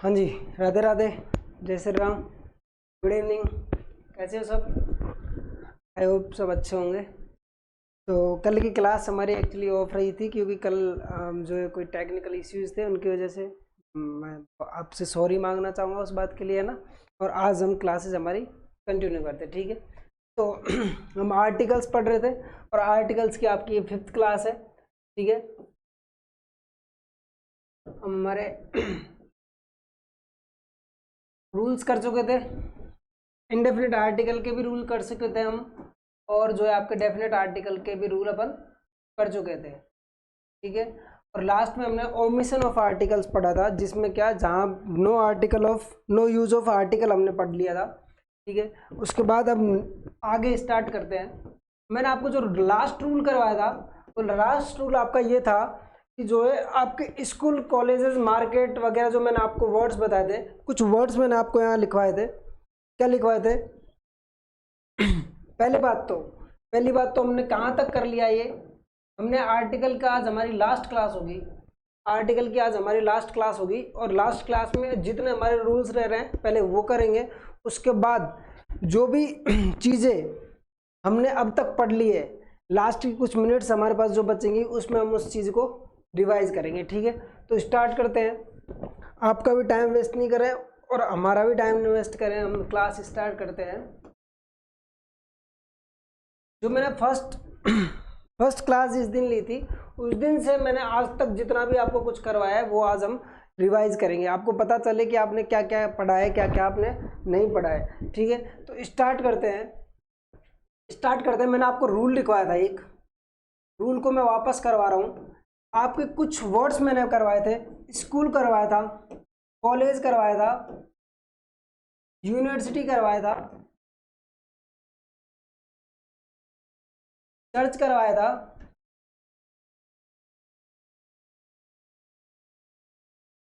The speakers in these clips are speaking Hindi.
हाँ जी, राधे राधे, जय श्री राम, गुड इवनिंग। कैसे हो सब? आई होप सब अच्छे होंगे। तो कल की क्लास हमारी एक्चुअली ऑफ रही थी क्योंकि कल जो है कोई टेक्निकल इश्यूज थे, उनकी वजह से मैं आपसे सॉरी मांगना चाहूँगा उस बात के लिए, है ना। और आज हम क्लासेस हमारी कंटिन्यू करते, ठीक है। तो हम आर्टिकल्स पढ़ रहे थे और आर्टिकल्स की आपकी 5th क्लास है, ठीक है। हमारे रूल्स कर चुके थे, इंडेफिनिट आर्टिकल के भी रूल कर चुके थे हम, और जो है आपके डेफिनेट आर्टिकल के भी रूल अपन कर चुके थे, ठीक है। और लास्ट में हमने ओमिशन ऑफ आर्टिकल्स पढ़ा था, जिसमें क्या, जहाँ नो यूज ऑफ आर्टिकल हमने पढ़ लिया था, ठीक है। उसके बाद अब आगे स्टार्ट करते हैं। मैंने आपको जो लास्ट रूल करवाया था, वो लास्ट रूल आपका ये था कि जो है आपके स्कूल, कॉलेजेस, मार्केट वगैरह, जो मैंने आपको वर्ड्स बताए थे, कुछ वर्ड्स मैंने आपको यहाँ लिखवाए थे। क्या लिखवाए थे? पहली बात तो हमने कहाँ तक कर लिया, ये हमने आर्टिकल का आज हमारी लास्ट क्लास होगी, आर्टिकल की आज हमारी लास्ट क्लास होगी, और लास्ट क्लास में जितने हमारे रूल्स रह रहे हैं पहले वो करेंगे। उसके बाद जो भी चीज़ें हमने अब तक पढ़ ली है, लास्ट की कुछ मिनट्स हमारे पास जो बचेंगी उसमें हम उस चीज़ को रिवाइज करेंगे, ठीक है। तो स्टार्ट करते हैं, आपका भी टाइम वेस्ट नहीं करें और हमारा भी टाइम नहीं वेस्ट करें, हम क्लास स्टार्ट करते हैं। जो मैंने फर्स्ट क्लास जिस दिन ली थी, उस दिन से मैंने आज तक जितना भी आपको कुछ करवाया है वो आज हम रिवाइज करेंगे, आपको पता चले कि आपने क्या क्या पढ़ा है, क्या क्या आपने नहीं पढ़ा है, ठीक है। तो स्टार्ट करते हैं। मैंने आपको रूल लिखवाया था, एक रूल को मैं वापस करवा रहा हूँ। आपके कुछ वर्ड्स मैंने करवाए थे, स्कूल करवाया था, कॉलेज करवाया था, यूनिवर्सिटी करवाया था, चर्च करवाया था,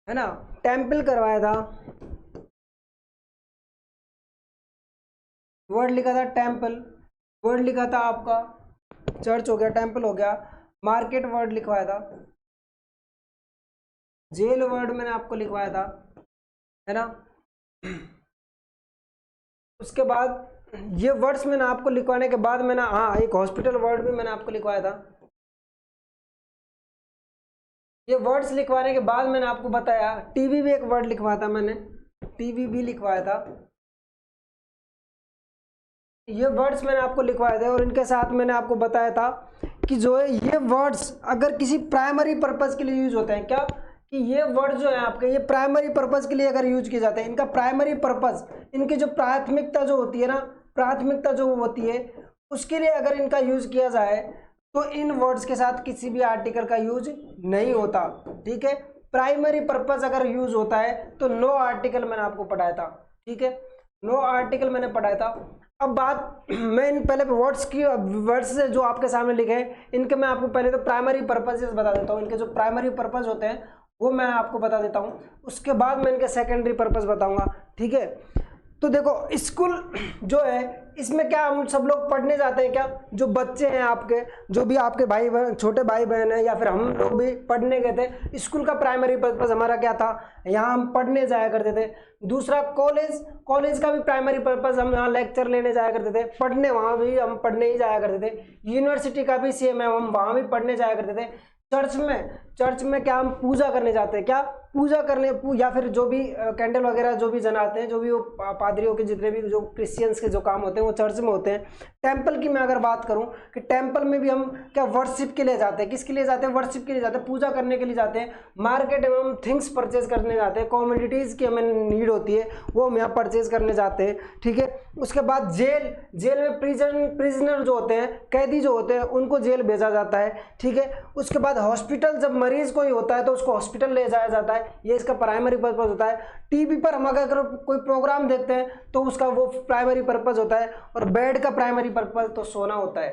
है ना, टेम्पल करवाया था, वर्ड लिखा था टेम्पल, वर्ड लिखा था आपका चर्च हो गया, टेम्पल हो गया, मार्केट वर्ड लिखवाया था, जेल वर्ड मैंने आपको लिखवाया था, है ना। उसके बाद ये वर्ड्स मैंने आपको लिखवाने के बाद मैंने, हाँ, एक हॉस्पिटल वर्ड भी मैंने आपको लिखवाया था। ये वर्ड्स लिखवाने के बाद मैंने आपको बताया, टीवी भी एक वर्ड लिखवाया था मैंने, टीवी भी लिखवाया था। ये वर्ड्स मैंने आपको लिखवाए थे और इनके साथ मैंने आपको बताया था कि जो है ये वर्ड्स अगर किसी प्राइमरी पर्पस के लिए यूज होते हैं, क्या कि ये वर्ड जो है आपके, ये प्राइमरी पर्पस के लिए अगर यूज किए जाते हैं, इनका प्राइमरी पर्पस, इनकी जो प्राथमिकता जो होती है ना, प्राथमिकता जो होती है उसके लिए अगर इनका यूज किया जाए तो इन वर्ड्स के साथ किसी भी आर्टिकल का यूज नहीं होता, ठीक है। प्राइमरी पर्पस अगर यूज होता है तो नो आर्टिकल मैंने आपको पढ़ाया था, ठीक है, नो आर्टिकल मैंने पढ़ाया था। अब बात मैं इन पहले वर्ड्स से जो आपके सामने लिखे हैं, इनके मैं आपको पहले तो प्राइमरी पर्पसेस बता देता हूँ, इनके जो प्राइमरी पर्पस होते हैं वो मैं आपको बता देता हूँ, उसके बाद मैं इनके सेकेंडरी पर्पस बताऊंगा, ठीक है। तो देखो, स्कूल जो है इसमें क्या हम सब लोग पढ़ने जाते हैं, क्या जो बच्चे हैं आपके, जो भी आपके भाई बहन, छोटे भाई बहन है, या फिर हम लोग भी पढ़ने गए थे, स्कूल का प्राइमरी पर्पस हमारा क्या था, यहाँ हम पढ़ने जाया करते थे। दूसरा कॉलेज का भी प्राइमरी पर्पस, हम यहाँ लेक्चर लेने जाया करते थे, पढ़ने, वहाँ भी हम पढ़ने ही जाया करते थे। यूनिवर्सिटी का भी सेम है, हम वहाँ भी पढ़ने जाया करते थे। चर्च में क्या हम पूजा करने जाते हैं, क्या पूजा करने, या फिर जो भी कैंडल वगैरह जो भी जलाते हैं, जो भी वो पादरियों के जितने भी जो क्रिश्चियंस के जो काम होते हैं वो चर्च में होते हैं। टेंपल की मैं अगर बात करूं कि टेंपल में भी हम क्या वर्शिप के लिए जाते हैं, किसके लिए जाते हैं, वर्शिप के लिए जाते हैं, पूजा करने के लिए जाते हैं। मार्केट में हम थिंग्स परचेज करने जाते हैं, कॉमोडिटीज़ की हमें नीड होती है, वो हम यहाँ परचेज करने जाते हैं, ठीक है। उसके बाद जेल में प्रिजनर जो होते हैं, कैदी जो होते हैं, उनको जेल भेजा जाता है, ठीक है। उसके बाद हॉस्पिटल, जब मरीज कोई होता है तो उसको हॉस्पिटल ले जाया जाता है, ये इसका प्राइमरी पर्पस होता है। टीवी पर हम अगर कोई प्रोग्राम देखते हैं तो उसका वो प्राइमरी पर्पस होता है। और बेड का प्राइमरी पर्पस तो सोना होता है,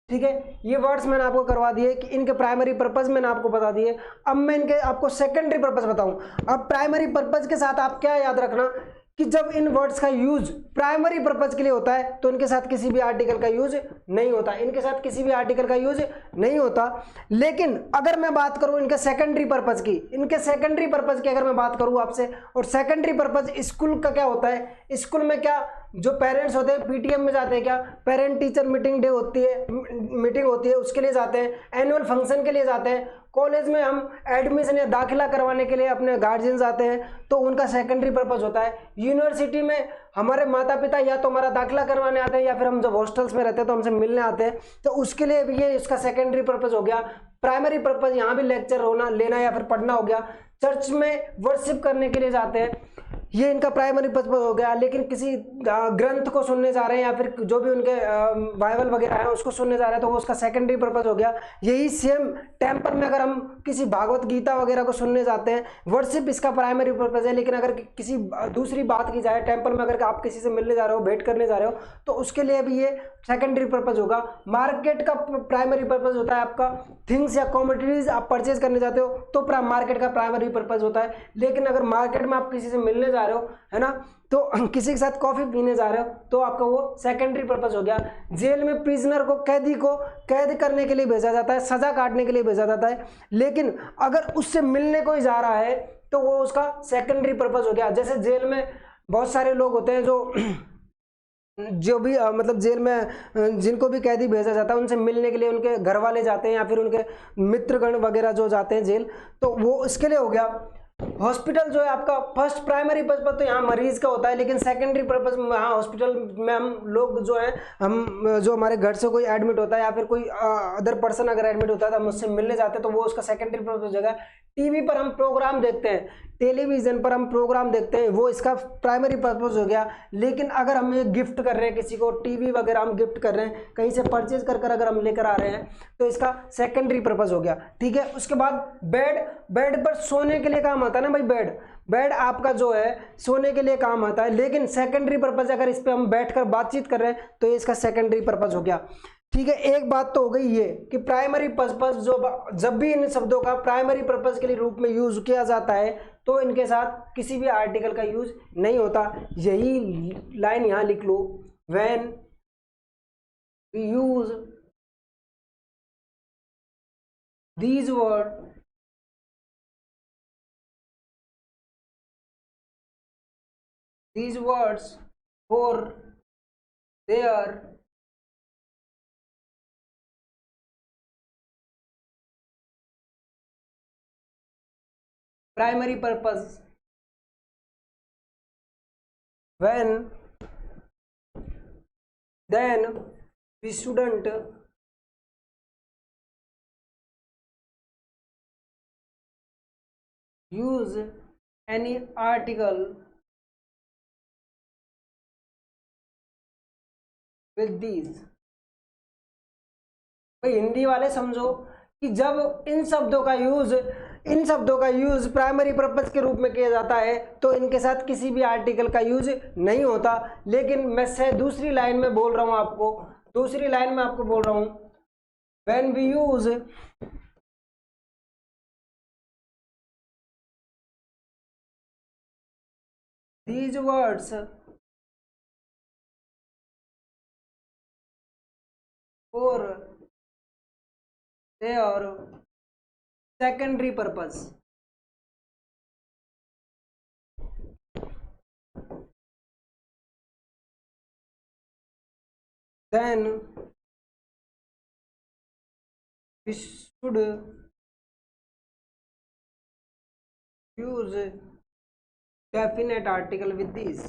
ठीक है। ये वर्ड्स मैंने आपको करवा दिए कि इनके प्राइमरी पर्पस मैंने आपको बता दिए। अब मैं इनके आपको सेकेंडरी पर्पस बताऊं। अब प्राइमरी पर्पस के साथ आप क्या याद रखना कि जब इन वर्ड्स का यूज प्राइमरी पर्पज के लिए होता है तो इनके साथ किसी भी आर्टिकल का यूज नहीं होता, इनके साथ किसी भी आर्टिकल का यूज नहीं होता। लेकिन अगर मैं बात करूं इनके सेकेंडरी पर्पज की, इनके सेकेंडरी पर्पज की अगर मैं बात करूं आपसे, और सेकेंडरी पर्पज स्कूल का क्या होता है, स्कूल में क्या जो पेरेंट्स होते हैं पीटीएम में जाते हैं, क्या पेरेंट टीचर मीटिंग डे होती है, मीटिंग होती है उसके लिए जाते हैं, एनुअल फंक्शन के लिए जाते हैं, कॉलेज में हम एडमिशन या दाखिला करवाने के लिए अपने गार्जियन आते हैं तो उनका सेकेंडरी पर्पज होता है। यूनिवर्सिटी में हमारे माता पिता या तो हमारा दाखिला करवाने आते हैं या फिर हम जब हॉस्टल्स में रहते हैं तो हमसे मिलने आते हैं, तो उसके लिए भी ये इसका सेकेंडरी पर्पज हो गया। प्राइमरी पर्पज यहाँ भी लेक्चर होना लेना या फिर पढ़ना हो गया। चर्च में वर्शिप करने के लिए जाते हैं, ये इनका प्राइमरी पर्पज हो गया। लेकिन किसी ग्रंथ को सुनने जा रहे हैं या फिर जो भी उनके बाइबल वगैरह है उसको सुनने जा रहे हैं तो वो उसका सेकेंडरी पर्पज हो गया। यही सेम टेम्पल में अगर हम किसी भागवत गीता वगैरह को सुनने जाते हैं, वर्शिप इसका प्राइमरी पर्पज है। लेकिन अगर किसी दूसरी बात की जाए, टेम्पल में अगर आप किसी से मिलने जा रहे हो, भेंट करने जा रहे हो, तो उसके लिए भी ये सेकेंडरी पर्पज होगा। मार्केट का प्राइमरी पर्पज होता है आपका थिंग्स या कमोडिटीज आप परचेज करने जाते हो तो मार्केट का प्राइमरी पर्पज होता है। लेकिन अगर मार्केट में आप किसी से मिलने जा रहे हो, है ना, तो किसी के साथ कॉफी पीने जा रहे हो तो आपका वो सेकेंडरी पर्पज हो गया। जेल में प्रिजनर को, कैदी को कैद करने के लिए भेजा जाता है, सजा काटने के लिए भेजा जाता है। लेकिन अगर उससे मिलने कोई जा रहा है तो वो उसका सेकेंडरी पर्पज हो गया। जैसे जेल में बहुत सारे लोग होते हैं जो भी मतलब जेल में जिनको भी कैदी भेजा जाता है उनसे मिलने के लिए उनके घर वाले जाते हैं या फिर उनके मित्रगण वगैरह जो जाते हैं जेल, तो वो इसके लिए हो गया। हॉस्पिटल जो है आपका फर्स्ट प्राइमरी पर्पज तो यहाँ मरीज का होता है, लेकिन सेकेंडरी पर्पज यहाँ हॉस्पिटल में हम लोग जो है, हम जो हमारे घर से कोई एडमिट होता है या फिर कोई अदर पर्सन अगर एडमिट होता है तो हम उससे मिलने जाते हैं तो वो उसका सेकेंडरी पर्पज हो जाएगा। टीवी पर हम प्रोग्राम देखते हैं, टेलीविजन पर हम प्रोग्राम देखते हैं, वो इसका प्राइमरी पर्पज हो गया। लेकिन अगर हम ये गिफ्ट कर रहे हैं किसी को, टीवी वगैरह हम गिफ्ट कर रहे हैं, कहीं से परचेज कर अगर हम लेकर आ रहे हैं तो इसका सेकेंडरी पर्पज हो गया। ठीक है, उसके बाद बेड पर सोने के लिए काम आता है ना भाई, बेड आपका जो है सोने के लिए काम आता है। लेकिन सेकेंडरी पर्पज अगर इस पर हम बैठकर बातचीत कर रहे हैं तो ये इसका सेकेंडरी पर्पज हो गया। ठीक है, एक बात तो हो गई ये कि प्राइमरी पर्पज जो जब भी इन शब्दों का प्राइमरी पर्पज के लिए रूप में यूज किया जाता है तो इनके साथ किसी भी आर्टिकल का यूज नहीं होता। यही लाइन यहां लिख लो, when we use these words for their primary purpose, then we shouldn't use any article with these। भाई हिंदी वाले समझो कि जब इन शब्दों का यूज प्राइमरी पर्पज के रूप में किया जाता है तो इनके साथ किसी भी आर्टिकल का यूज नहीं होता। लेकिन मैं दूसरी लाइन में बोल रहा हूं आपको, दूसरी लाइन में आपको बोल रहा हूं, when we use these words for their secondary purpose, then we should use definite article with these।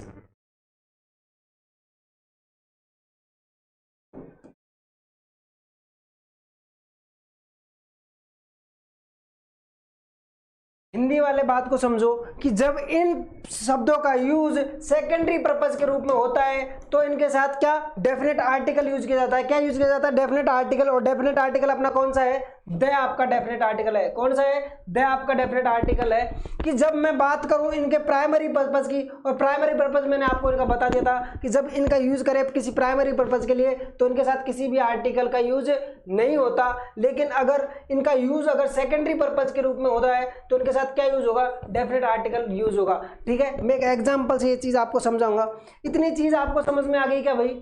Hindi वाले बात को समझो कि जब इन शब्दों का यूज सेकेंडरी पर्पज के रूप में होता है तो इनके साथ क्या डेफिनेट आर्टिकल यूज किया जाता है। क्या यूज किया जाता है? Definite article. और डेफिनेट आर्टिकल अपना कौन सा है? द आपका डेफिनेट आर्टिकल है। कौन सा है? द आपका डेफिनेट आर्टिकल है कि जब मैं बात करूं इनके प्राइमरी पर्पस की, और प्राइमरी पर्पस मैंने आपको इनका बता दिया था कि जब इनका यूज करें किसी प्राइमरी पर्पस के लिए तो इनके साथ किसी भी आर्टिकल का यूज नहीं होता, लेकिन अगर इनका यूज अगर सेकेंडरी पर्पस के रूप में होता है तो इनके साथ क्या यूज होगा? डेफिनेट आर्टिकल यूज होगा। ठीक है, मैं एक एग्जाम्पल से ये चीज आपको समझाऊंगा। इतनी चीज आपको समझ में आ गई क्या भाई?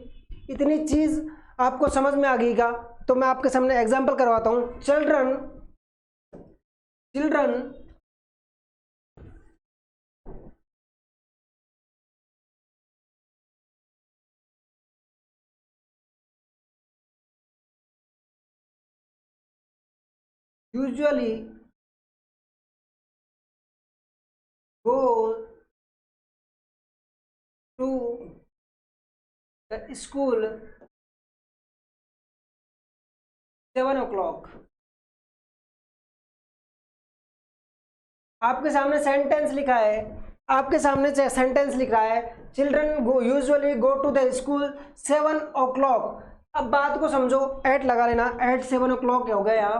इतनी चीज आपको समझ में आ गई क्या? तो मैं आपके सामने एग्जाम्पल करवाता हूं। Children usually go to the school 7 o'clock। आपके सामने सेंटेंस लिखा है, आपके सामने सेंटेंस लिख रहा है children go usually go to the school 7 o'clock। अब बात को समझो, एट लगा लेना, एट 7 o'clock हो गया यहाँ,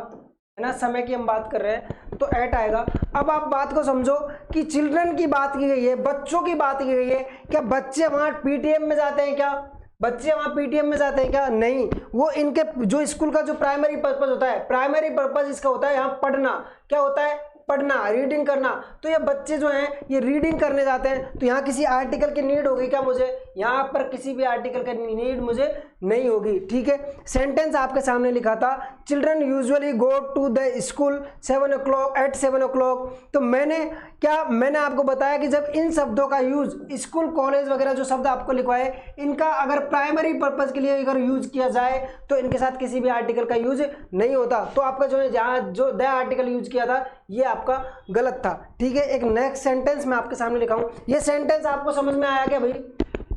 है ना, समय की हम बात कर रहे हैं तो एट आएगा। अब आप बात को समझो कि चिल्ड्रन की बात की गई है, बच्चों की बात की गई है। क्या बच्चे वहां पीटीएम में जाते हैं? क्या बच्चे वहां पीटीएम में जाते हैं? क्या नहीं। वो इनके जो स्कूल का जो प्राइमरी पर्पस होता है, प्राइमरी पर्पस इसका होता है यहाँ पढ़ना। क्या होता है? पढ़ना, रीडिंग करना। तो ये बच्चे जो हैं ये रीडिंग करने जाते हैं, तो यहाँ किसी आर्टिकल की नीड होगी क्या मुझे? यहाँ पर किसी भी आर्टिकल की नीड मुझे नहीं होगी। ठीक है, सेंटेंस आपके सामने लिखा था children usually go to the school 7 o'clock at 7 o'clock। तो मैंने आपको बताया कि जब इन शब्दों का यूज स्कूल कॉलेज वगैरह जो शब्द आपको लिखवाए, इनका अगर प्राइमरी पर्पज के लिए अगर यूज किया जाए तो इनके साथ किसी भी आर्टिकल का यूज नहीं होता। तो आपका जो है जहाँ जो द आर्टिकल यूज किया था ये आपका गलत था। ठीक है, एक नेक्स्ट सेंटेंस मैं आपके सामने लिखा हूं। ये सेंटेंस आपको समझ में आया क्या भाई?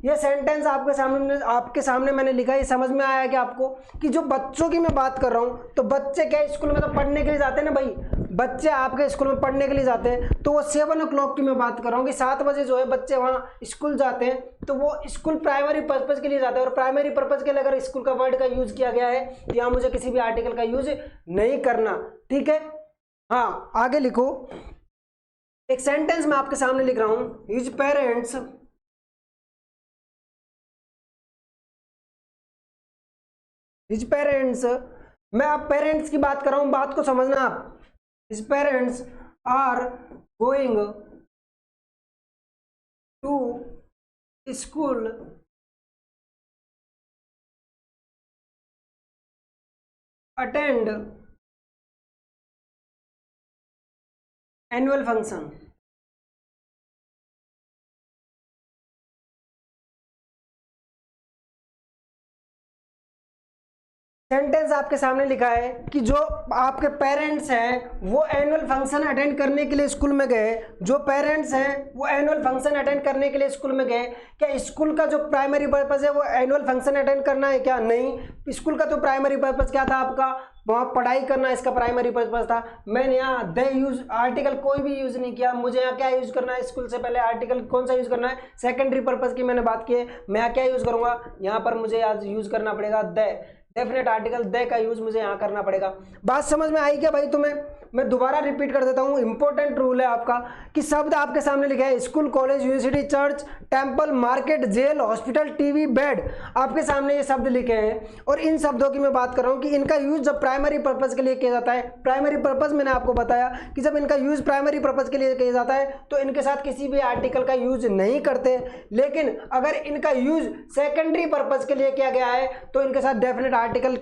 ये सेंटेंस आपके सामने मैंने लिखा है, ये समझ में आया क्या आपको कि जो बच्चों की मैं बात कर रहा हूं, तो बच्चे क्या स्कूल में तो पढ़ने के लिए जाते हैं ना भाई, बच्चे आपके स्कूल में पढ़ने के लिए जाते हैं। तो वो 7 o'clock की मैं बात कर रहा हूँ कि 7 बजे जो है बच्चे वहाँ स्कूल जाते हैं, तो वो स्कूल प्राइमरी पर्पज के लिए जाते हैं। और प्राइमरी पर्पज के लिए अगर स्कूल का वर्ड का यूज किया गया है तो यहाँ मुझे किसी भी आर्टिकल का यूज नहीं करना। ठीक है, हाँ आगे लिखो। एक सेंटेंस मैं आपके सामने लिख रहा हूं, हिज पेरेंट्स मैं आप पेरेंट्स की बात कर रहा हूं, बात को समझना आप। His parents are going to school attend annual function. Sentence आपके सामने लिखा है कि जो आपके पेरेंट्स हैं वो एनुअल फंक्शन अटेंड करने के लिए स्कूल में गए। जो पेरेंट्स हैं वो एनुअल फंक्शन अटेंड करने के लिए स्कूल में गए। क्या स्कूल का जो प्राइमरी पर्पस है वो एनुअल फंक्शन अटेंड करना है? क्या नहीं। स्कूल का तो प्राइमरी पर्पस क्या था आपका? वहाँ पढ़ाई करना इसका प्राइमरी पर्पस था। मैंने यहाँ द यूज आर्टिकल कोई भी यूज नहीं किया। मुझे यहाँ क्या यूज करना है? स्कूल से पहले आर्टिकल कौन सा यूज करना है? सेकेंडरी पर्पस की मैंने बात की है। मैं यहाँ क्या यूज करूंगा? यहाँ पर मुझे आज यूज करना पड़ेगा द डेफिनेट आर्टिकल द का यूज मुझे यहाँ करना पड़ेगा। बात समझ में आई क्या भाई तुम्हें? मैं दोबारा रिपीट कर देता हूँ, इंपॉर्टेंट रूल है आपका कि शब्द आपके सामने लिखा है school, college, university, church, temple, market, jail, hospital, TV, bed. आपके सामने ये शब्द लिखे हैं और इन शब्दों की मैं बात कर रहा हूँ कि इनका यूज जब प्राइमरी पर्पज के लिए किया जाता है। प्राइमरी पर्पज मैंने आपको बताया कि जब इनका यूज प्राइमरी पर्पज के लिए किया जाता है तो इनके साथ किसी भी आर्टिकल का यूज नहीं करते। लेकिन अगर इनका यूज सेकेंडरी पर्पज के लिए किया गया है तो इनके साथ डेफिनेट आर्टिकल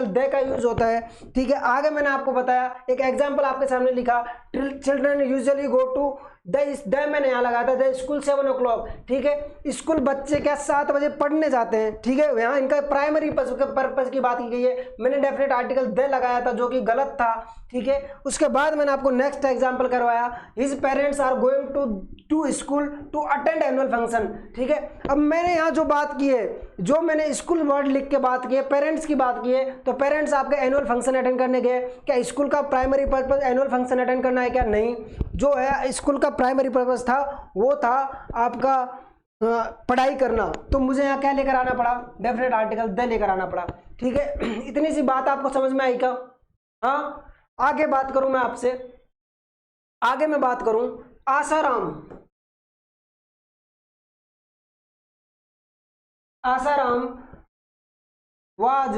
द का यूज होता है। ठीक है, आगे मैंने आपको बताया, एक एग्जांपल आपके सामने लिखा, children usually go to the मैंने यहाँ लगाया था द स्कूल 7 o'clock। ठीक है, स्कूल बच्चे क्या 7 बजे पढ़ने जाते हैं। ठीक है, यहाँ इनका प्राइमरी पर्पज की बात की गई है। मैंने डेफिनेट आर्टिकल द लगाया था जो कि गलत था। ठीक है, उसके बाद मैंने आपको नेक्स्ट एग्जांपल करवाया, his parents are going to school to attend annual function. ठीक है, अब मैंने यहाँ जो बात की है, जो मैंने स्कूल वर्ड लिख के बात की है, पेरेंट्स की बात की है, तो पेरेंट्स आपके एनुअल फंक्शन अटेंड करने गए। क्या स्कूल का primary purpose annual function attend करना है? क्या नहीं। जो है स्कूल का प्राइमरी पर्पज था वो था आपका पढ़ाई करना। तो मुझे यहाँ क्या लेकर आना पड़ा? डेफिनेट आर्टिकल द लेकर आना पड़ा। ठीक है, इतनी सी बात आपको समझ में आई क्या? हाँ, आगे बात करूं मैं आपसे, आगे मैं बात करूं, Asaram, Asaram was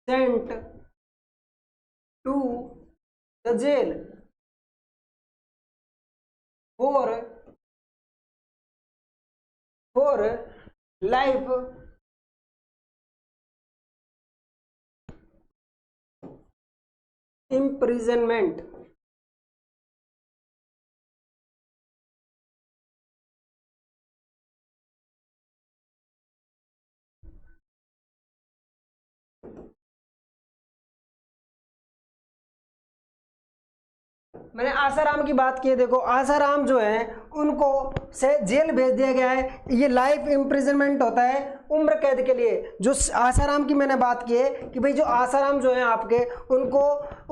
sent to the jail for life imprisonment. मैंने आसाराम की बात की है, देखो आसाराम जो है उनको से जेल भेज दिया गया है, ये लाइफ इम्प्रिजनमेंट होता है उम्र कैद के लिए। जो आसाराम की मैंने बात की है कि भाई जो आसाराम जो है आपके, उनको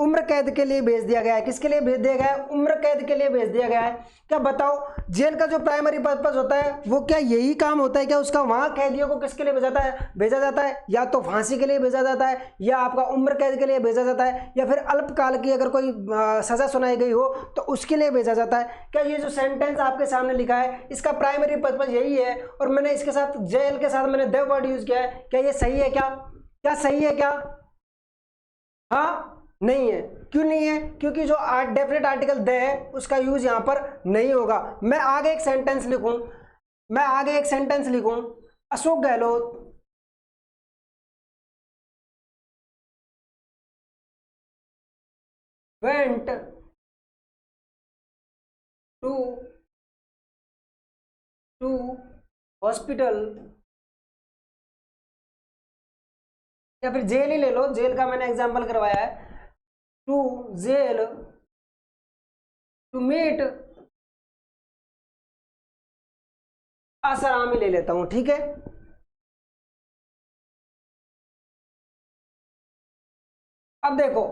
उम्र कैद के लिए भेज दिया गया है। किसके लिए भेज दिया गया है? उम्र कैद के लिए भेज दिया गया है। क्या बताओ, जेल का जो प्राइमरी पर्पस होता है वो क्या यही काम होता है क्या उसका? वहां कैदियों को किसके लिए भेजा जाता है? या तो फांसी के लिए भेजा जाता है, या आपका उम्र कैद के लिए भेजा जाता है, या फिर अल्पकाल की अगर कोई सजा सुनाई गई हो तो उसके लिए भेजा जाता है। क्या ये जो सेंटेंस आपके सामने लिखा है इसका प्राइमरी पर्पस यही है? और मैंने इसके साथ जेल के साथ मैंने द वर्ड यूज किया है, क्या ये सही है? क्या सही है क्या? हाँ, नहीं है। क्यों नहीं है? क्योंकि जो डेफिनेट आर्टिकल द है उसका यूज यहां पर नहीं होगा। मैं आगे एक सेंटेंस लिखूं, Ashok Gehlot went to hospital, या फिर जेल ही ले लो, जेल का मैंने एग्जांपल करवाया है, to jail to meet Asaram ही ले लेता हूं, ठीक है। अब देखो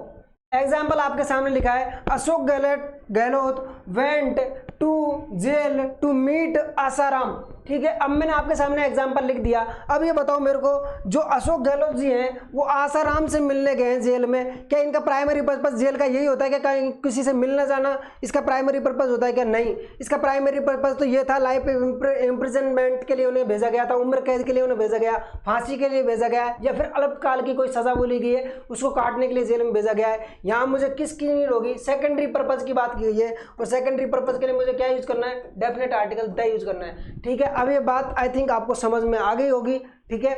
एग्जाम्पल आपके सामने लिखा है, Ashok Gehlot went to jail to meet Asaram, ठीक है। अब मैंने आपके सामने एग्जाम्पल लिख दिया। अब ये बताओ मेरे को, जो अशोक गहलोत जी हैं वो आसाराम से मिलने गए हैं जेल में, क्या इनका प्राइमरी पर्पस जेल का यही होता है कि कहीं किसी से मिलना जाना इसका प्राइमरी पर्पस होता है क्या? नहीं, इसका प्राइमरी पर्पस तो ये था, लाइफ इम्प्रिजनमेंट के लिए उन्हें भेजा गया था, उम्र कैद के लिए उन्हें भेजा गया, फांसी के लिए भेजा गया, या फिर अल्पकाल की कोई सजा बोली गई है उसको काटने के लिए जेल में भेजा गया है। यहाँ मुझे किसकी नीड होगी? सेकेंडरी पर्पस की बात की गई है, और सेकेंडरी पर्पस के लिए मुझे क्या यूज करना है? डेफिनेट आर्टिकल द यूज करना है, ठीक है। अब ये बात आई थिंक आपको समझ में आ गई होगी, ठीक है।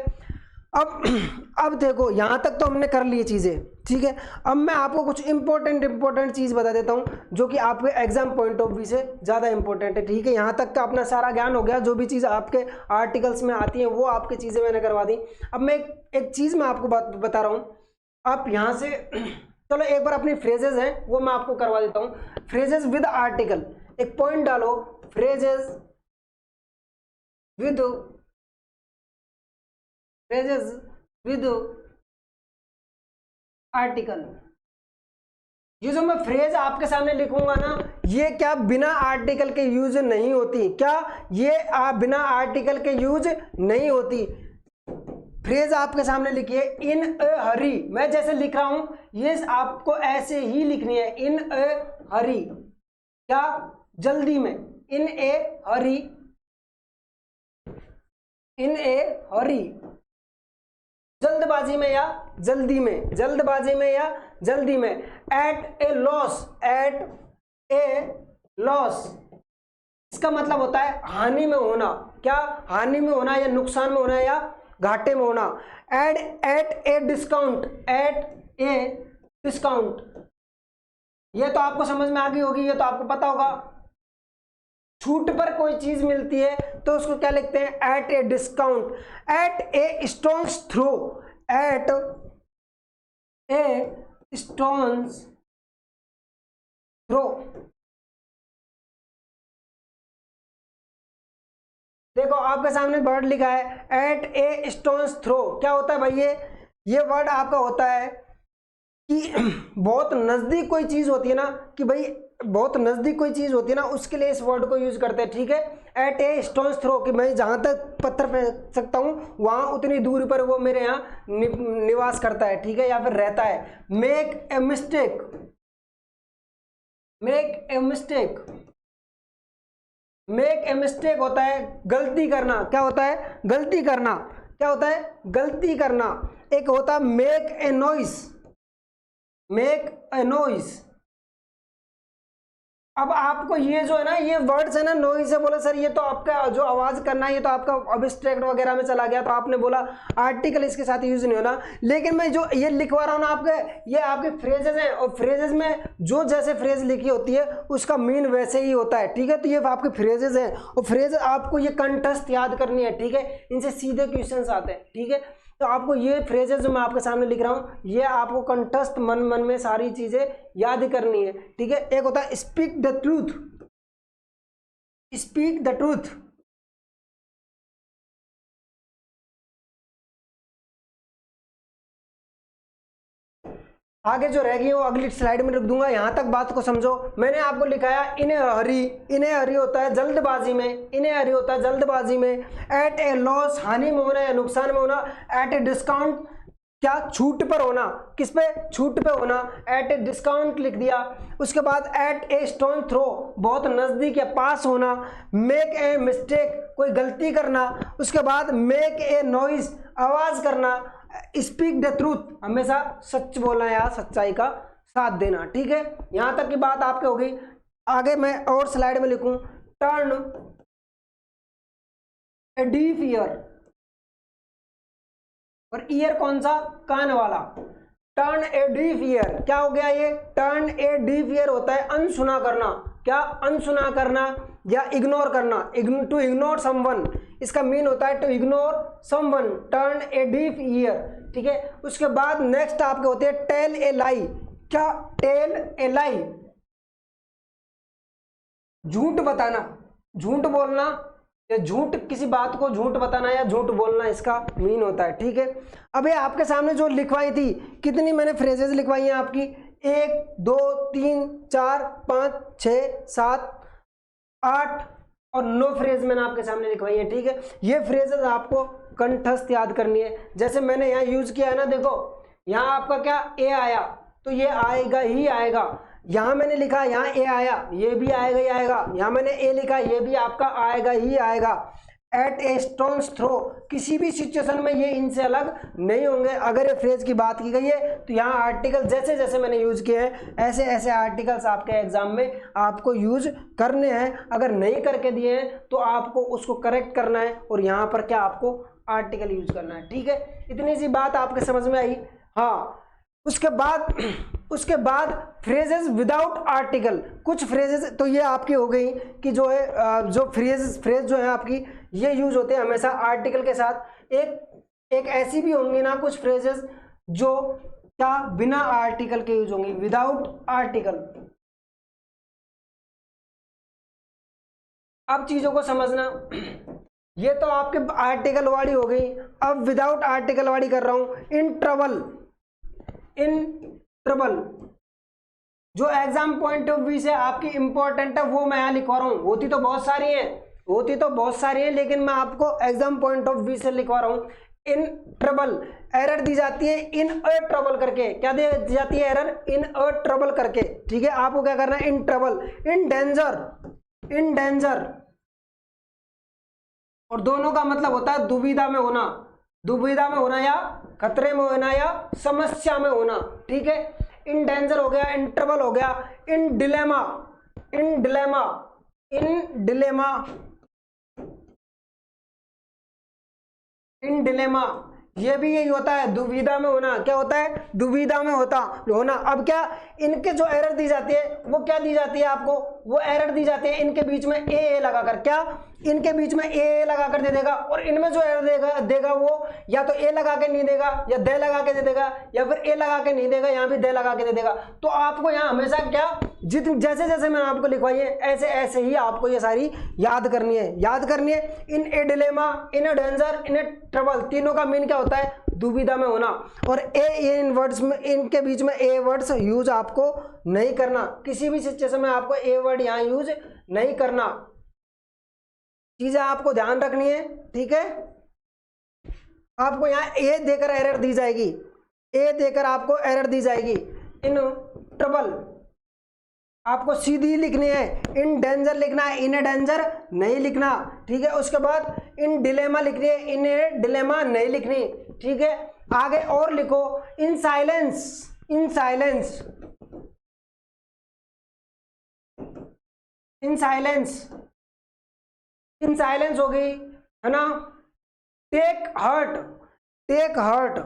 अब देखो यहां तक तो हमने कर ली चीजें, ठीक है। अब मैं आपको कुछ इंपॉर्टेंट चीज बता देता हूं जो कि आपके एग्जाम पॉइंट ऑफ व्यू से ज्यादा इंपॉर्टेंट है, ठीक है। यहां तक का अपना सारा ज्ञान हो गया, जो भी चीज आपके आर्टिकल्स में आती है वो आपकी चीजें मैंने करवा दी। अब मैं एक चीज मैं आपको बता रहा हूं, आप यहां से चलो एक बार अपनी फ्रेजेस हैं वो मैं आपको करवा देता हूं। फ्रेजेस विद आर्टिकल, एक पॉइंट डालो, फ्रेजेस विद आर्टिकल। ये जो मैं फ्रेज आपके सामने लिखूंगा ना, ये क्या बिना आर्टिकल के यूज नहीं होती? क्या ये बिना आर्टिकल के यूज नहीं होती? फ्रेज आपके सामने लिखिए, इन ए हरी, मैं जैसे लिख रहा हूं ये आपको ऐसे ही लिखनी है, इन ए हरी, क्या जल्दी में, इन ए हरी, इन ए हरी, जल्दबाजी में या जल्दी में, जल्दबाजी में या जल्दी में। एट ए लॉस, एट ए लॉस, इसका मतलब होता है हानि में होना, क्या हानि में होना या नुकसान में होना या घाटे में होना। At a discount, at a discount, ये तो आपको समझ में आ गई होगी, ये तो आपको पता होगा। छूट पर कोई चीज मिलती है तो उसको क्या लिखते हैं? At a discount. At a stone's throw, at a stone's throw, देखो आपके सामने वर्ड लिखा है एट ए स्टोन्स थ्रो, क्या होता है भाई? ये वर्ड आपका होता है कि बहुत नज़दीक कोई चीज़ होती है ना, कि भाई बहुत नज़दीक कोई चीज़ होती है ना, उसके लिए इस वर्ड को यूज़ करते हैं, ठीक है। एट ए स्टोन्स थ्रो, कि मैं जहाँ तक पत्थर फेंक सकता हूँ वहाँ उतनी दूरी पर वो मेरे यहाँ निवास करता है, ठीक है, या फिर रहता है। Make a mistake, make a mistake, make a mistake होता है गलती करना। क्या होता है? गलती करना। क्या होता है? गलती करना। एक होता है make a noise, make a noise. अब आपको ये जो है ना, ये वर्ड्स है ना, नॉइज है, बोले सर ये तो आपका जो आवाज करना है ये तो आपका अब्स्ट्रैक्ट वगैरह में चला गया, तो आपने बोला आर्टिकल इसके साथ यूज नहीं होना। लेकिन मैं जो ये लिखवा रहा हूँ ना आपके, ये आपके फ्रेजेस हैं, और फ्रेजेस में जो जैसे फ्रेज लिखी होती है उसका मीन वैसे ही होता है, ठीक है। तो ये आपके फ्रेजेस हैं, और फ्रेज आपको ये कंठस्थ याद करनी है, ठीक है। इनसे सीधे क्वेश्चन आते हैं, ठीक है। तो आपको ये फ्रेजेस जो मैं आपके सामने लिख रहा हूँ, ये आपको कंठस्थ मन मन में सारी चीजें याद करनी है, ठीक है। एक होता है speak the truth, speak the truth. आगे जो रह गई वो अगली स्लाइड में रख दूंगा, यहां तक बात को समझो। मैंने आपको लिखाया इन हरी, इन हरी होता है जल्दबाजी में, इन हरी होता है जल्दबाजी में। एट ए लॉस, हानि में होना या नुकसान में होना। एट ए डिस्काउंट, क्या? छूट पर होना। किस पे? छूट पे होना। एट ए डिस्काउंट लिख दिया। उसके बाद एट ए स्टोन थ्रो, बहुत नजदीक या पास होना। मेक ए मिस्टेक, कोई गलती करना। उसके बाद मेक ए नॉइज, आवाज करना। स्पीक द ट्रूथ, हमेशा सच बोलना या सच्चाई का साथ देना, ठीक है। यहां तक की बात आपके हो गई। आगे मैं और स्लाइड में लिखूं, टर्न ए डीफ ईयर, और ईयर कौन सा? कान वाला। टर्न ए डीफ ईयर, क्या हो गया ये? टर्न ए डीफ ईयर होता है अनसुना करना। क्या? अनसुना करना या इग्नोर करना। टू इग्नोर समवन, इसका मीन होता है to ignore someone. Turn a deaf ear, ठीक है। उसके बाद नेक्स्ट आपके होते हैं टेल ए लाई। क्या? टेल ए लाई, झूठ बताना, झूठ बोलना, या झूठ, किसी बात को झूठ बताना या झूठ बोलना, इसका मीन होता है, ठीक है। अब ये आपके सामने जो लिखवाई थी, कितनी मैंने फ्रेजेस लिखवाई हैं आपकी? 1 2 3 4 5 6 7 8 और 9 फ्रेज मैंने आपके सामने लिखवाई है, ठीक है। ये फ्रेजेस आपको कंठस्थ याद करनी है। जैसे मैंने यहाँ यूज किया है ना, देखो यहाँ आपका क्या? ए आया, तो ये आएगा ही आएगा। यहाँ मैंने लिखा, यहाँ ए आया, ये भी आएगा ही आएगा। यहाँ मैंने ए लिखा, ये भी आपका आएगा ही आएगा। एट ए स्टोन्स थ्रो, किसी भी सिचुएशन में ये इनसे अलग नहीं होंगे। अगर ये फ्रेज की बात की गई है तो यहाँ आर्टिकल जैसे जैसे मैंने यूज किए हैं, ऐसे ऐसे आर्टिकल्स आपके एग्जाम में आपको यूज करने हैं। अगर नहीं करके दिए हैं तो आपको उसको करेक्ट करना है, और यहाँ पर क्या? आपको आर्टिकल यूज करना है, ठीक है। इतनी सी बात आपके समझ में आई? हाँ। उसके बाद फ्रेजेस विदाउट आर्टिकल, कुछ फ्रेजेस तो ये आपकी हो गई कि जो है जो फ्रेज जो है आपकी, ये यूज होते हैं हमेशा आर्टिकल के साथ। एक ऐसी भी होंगी ना कुछ फ्रेजेस जो क्या? बिना आर्टिकल के यूज होंगी, विदाउट आर्टिकल। अब चीजों को समझना, ये तो आपके आर्टिकल वाली हो गई। अब विदाउट आर्टिकल वाली कर रहा हूं। इन ट्रबल, इन ट्रबल जो एग्जाम पॉइंट ऑफ व्यू से आपकी इंपॉर्टेंट है वो मैं यहाँ लिखवा रहा हूँ। होती तो बहुत सारी हैं, लेकिन मैं आपको एग्जाम पॉइंट ऑफ व्यू से लिखवा रहा हूँ। इन ट्रबल, एरर दी जाती है इन अ ट्रबल करके। क्या दी जाती है? एरर इन अ ट्रबल करके, ठीक है। आपको क्या करना है? In trouble. In danger, in danger, और दोनों का मतलब होता है दुविधा में होना, दुविधा में होना या खतरे में होना या समस्या में होना, ठीक है। इन डेंजर हो गया, इन ट्रबल हो गया। इन डिलेमा, इन डिलेमा, इन डिलेमा, इन डिलेमा, ये भी यही होता है, दुविधा में होना। क्या होता है? दुविधा में होना। अब क्या? इनके जो एरर दी जाती है वो क्या दी जाती है आपको? वो एरर दी जाती है इनके बीच में ए लगाकर। क्या? इनके बीच में ए लगाकर दे देगा, और इनमें जो एरर देगा वो या तो ए लगा के नहीं देगा, या दे लगा के दे देगा, या फिर ए लगा के नहीं देगा, यहाँ भी दे लगा के दे देगा। तो आपको यहाँ हमेशा क्या, जैसे जैसे मैंने आपको लिखवाई है ऐसे ऐसे ही आपको ये सारी याद करनी है। In a dilemma, in a danger, in a trouble, तीनों का मीन क्या होता है? दुविधा में होना। और इन वर्ड्स में, इनके बीच में ए वर्ड्स यूज आपको नहीं करना, किसी भी सिचुएशन में आपको ए वर्ड यहाँ यूज नहीं करना। चीजें आपको ध्यान रखनी है, ठीक है। आपको यहाँ ए देकर एरर दी जाएगी, ए देकर आपको एरर दी जाएगी। इन ट्रबल आपको सीधी लिखनी है, इन डेंजर लिखना है, इन डेंजर नहीं लिखना, ठीक है। उसके बाद इन डिलेमा लिखनी है, इन डिलेमा नहीं लिखनी, ठीक है। आगे और लिखो, in silence, in silence, in silence, in silence हो गई, है ना। Take heart, take heart,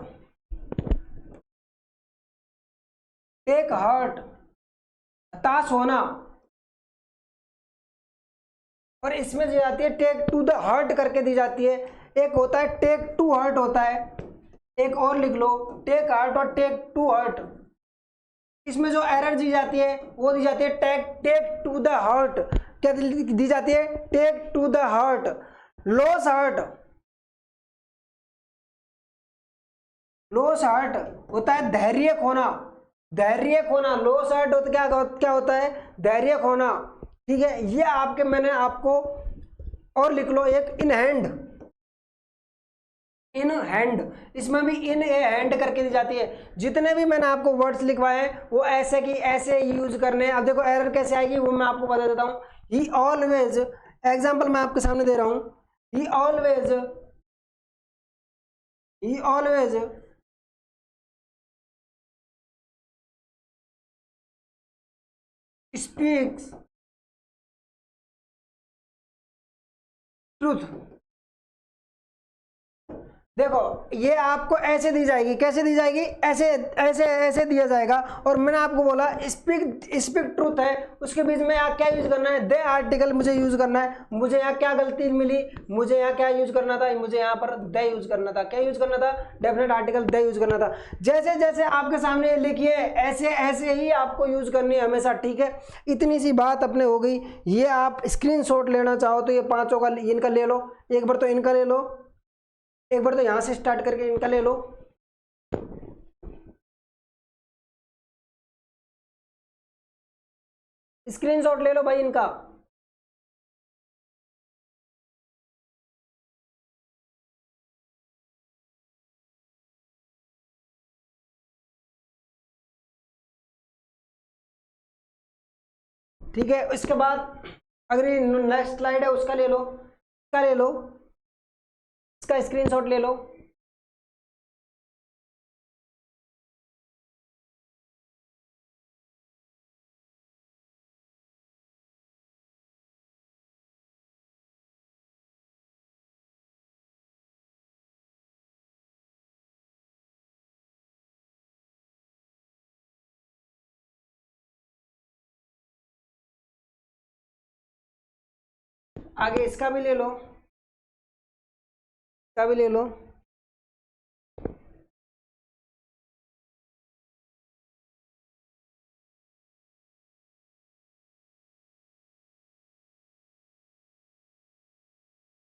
take heart, हताश होना। और इसमें जो जाती है टेक टू द हर्ट करके दी जाती है। एक होता है टेक टू हर्ट होता है, एक और लिख लो, टेक हर्ट और टेक टू हर्ट। इसमें जो एरर दी जाती है वो दी जाती है टेक टू द हर्ट। क्या दी जाती है? Take to the heart. Lose heart, lose heart होता है धैर्य खोना, धैर्य खोना। लॉस हर्ट होता क्या होता है? धैर्य खोना, ठीक है। ये आपके, मैंने आपको और लिख लो एक इन हैंड, इन हैंड, इसमें भी इन ए हैंड करके दी जाती है। जितने भी मैंने आपको वर्ड्स लिखवाए हैं वो ऐसे की ऐसे यूज करने हैं। अब देखो एरर कैसे आएगी वो मैं आपको बता देता हूँ। ही ऑलवेज, एग्जाम्पल मैं आपके सामने दे रहा हूं, ही ऑलवेज, ही ऑलवेज स्पीक्स ट्रूथ। देखो ये आपको ऐसे दी जाएगी, कैसे दी जाएगी? ऐसे ऐसे ऐसे दिया जाएगा। और मैंने आपको बोला स्पीक, स्पीक ट्रूथ है, उसके बीच में यहाँ क्या यूज करना है? दे आर्टिकल मुझे यूज करना है। मुझे यहाँ क्या गलती मिली? मुझे यहाँ क्या यूज करना था? मुझे यहाँ पर दे यूज करना था। क्या यूज करना था? डेफिनेट आर्टिकल दे यूज करना था। जैसे जैसे आपके सामने लिखिए ऐसे ऐसे ही आपको यूज करनी है हमेशा, ठीक है। इतनी सी बात अपने हो गई। ये आप स्क्रीनशॉट लेना चाहो तो ये पांचों का इनका ले लो, एक बार तो इनका ले लो, एक बार तो यहां से स्टार्ट करके इनका ले लो। स्क्रीनशॉट ले लो भाई इनका। ठीक है, इसके बाद अगर नेक्स्ट स्लाइड है उसका ले लो, इसका ले लो, इसका स्क्रीनशॉट ले लो। आगे इसका भी ले लो, इसका भी ले लो।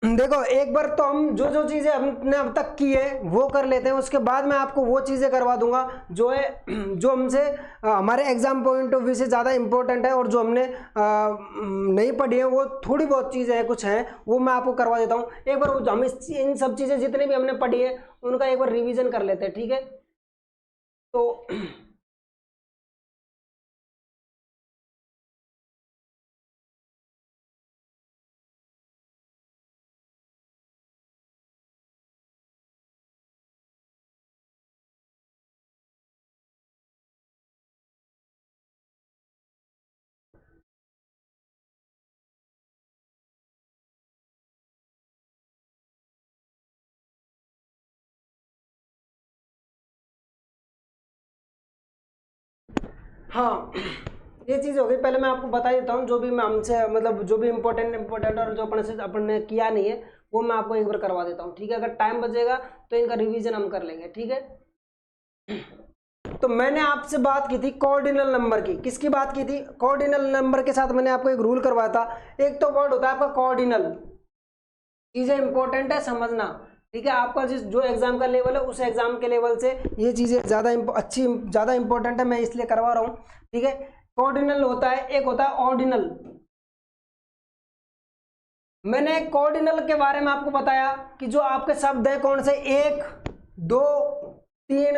देखो एक बार तो हम जो जो चीज़ें हमने अब तक की है वो कर लेते हैं, उसके बाद मैं आपको वो चीज़ें करवा दूंगा जो है जो हमसे हमारे एग्जाम पॉइंट ऑफ व्यू से ज़्यादा इंपॉर्टेंट है, और जो हमने नहीं पढ़ी है वो थोड़ी बहुत चीज़ें हैं, कुछ हैं, वो मैं आपको करवा देता हूँ। एक बार हम इन सब चीज़ें जितने भी हमने पढ़ी है उनका एक बार रिविज़न कर लेते हैं, ठीक है। तो हाँ, ये चीज़ हो गई। पहले मैं आपको बता देता हूँ जो भी मैं हमसे, मतलब जो भी इम्पोर्टेंट और जो अपन ने किया नहीं है वो मैं आपको एक बार करवा देता हूँ, ठीक है। अगर टाइम बचेगा तो इनका रिवीजन हम कर लेंगे, ठीक है। तो मैंने आपसे बात की थी कॉर्डिनल नंबर की। किसकी बात की थी? कॉर्डिनल नंबर के साथ मैंने आपको एक रूल करवाया था। एक तो वर्ड होता है आपका कॉर्डिनल, चीज़ें इंपॉर्टेंट है समझना। ठीक है, आपका जो एग्जाम का लेवल है उस एग्जाम के लेवल से ये चीजें ज़्यादा ज़्यादा इंपॉर्टेंट है, मैं इसलिए करवा रहा हूँ। ठीक है, कॉर्डिनल होता है, एक होता है ऑर्डिनल। मैंने कॉर्डिनल के बारे में आपको बताया कि जो आपके शब्द है कौन से, 1 2 3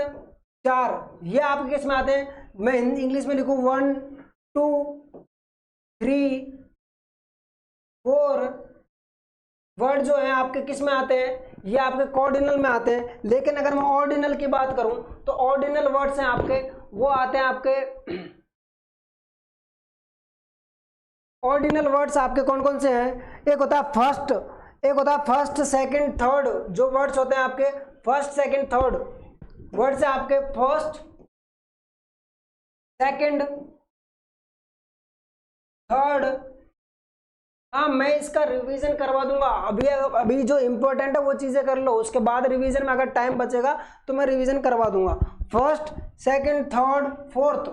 4, ये आपके किस में आते हैं, मैं इंग्लिश में लिखूं 1 2 3 4 वर्ड जो है आपके किस में आते हैं, ये आपके कॉर्डिनल में आते हैं। लेकिन अगर मैं ऑर्डिनल की बात करूं तो ऑर्डिनल वर्ड्स हैं आपके, वो आते हैं आपके ऑर्डिनल वर्ड्स आपके कौन कौन से हैं, एक होता है फर्स्ट, एक होता है फर्स्ट सेकंड थर्ड। जो वर्ड्स होते हैं आपके फर्स्ट सेकंड थर्ड वर्ड्स है आपके फर्स्ट सेकंड थर्ड। हाँ, मैं इसका रिवीजन करवा दूंगा, अभी जो इंपॉर्टेंट है वो चीजें कर लो, उसके बाद रिवीजन में अगर टाइम बचेगा तो मैं रिवीजन करवा दूंगा। फर्स्ट सेकंड थर्ड फोर्थ,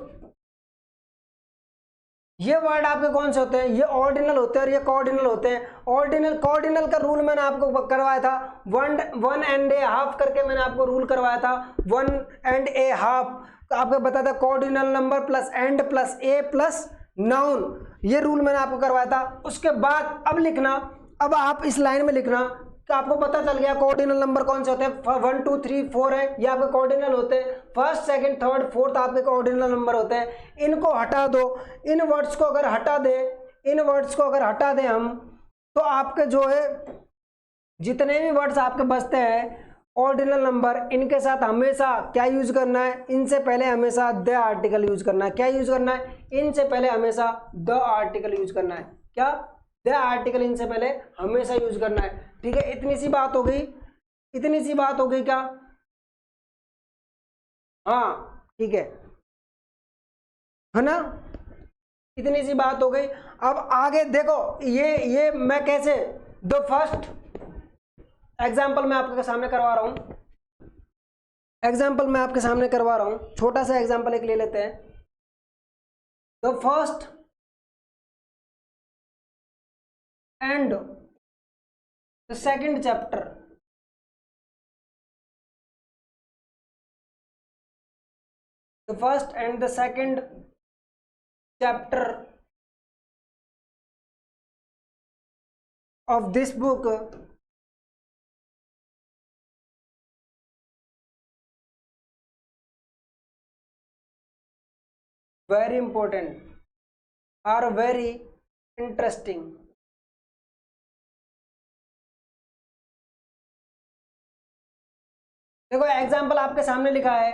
ये वर्ड आपके कौन से होते हैं, ये ऑर्डिनल होते हैं और ये कॉर्डिनल होते हैं। कॉर्डिनल का रूल मैंने आपको करवाया था, 1 एंड ए हाफ करके मैंने आपको रूल करवाया था। 1 एंड ए हाफ आपको बताया था, cardinal number plus and plus A plus noun, ये रूल मैंने आपको करवाया था। उसके बाद अब लिखना, अब आप इस लाइन में लिखना कि आपको पता चल गया कॉर्डिनल नंबर कौन से होते हैं, 1 2 3 4 है, ये आपके कॉर्डिनल होते हैं। फर्स्ट सेकंड थर्ड फोर्थ आपके कॉर्डिनल नंबर होते हैं। इनको हटा दो, इन वर्ड्स को अगर हटा दे, इन वर्ड्स को अगर हटा दें हम, तो आपके जो है जितने भी वर्ड्स आपके बचते हैं ऑर्डिनल नंबर, इनके साथ हमेशा क्या यूज करना है, इनसे पहले हमेशा द आर्टिकल यूज करना है। क्या यूज करना है, इनसे पहले हमेशा द आर्टिकल यूज करना है। क्या, द आर्टिकल इनसे पहले हमेशा यूज करना है। ठीक है, इतनी सी बात हो गई, इतनी सी बात हो गई क्या, हाँ ठीक है ना, इतनी सी बात हो गई। अब आगे देखो, ये मैं कैसे, द फर्स्ट एग्जाम्पल मैं आपके सामने करवा रहा हूं, एग्जाम्पल मैं आपके सामने करवा रहा हूं, छोटा सा एग्जाम्पल एक ले लेते हैं। The first and the second chapter, the first and the second chapter of this book very important or very interesting। देखो एग्जाम्पल आपके सामने लिखा है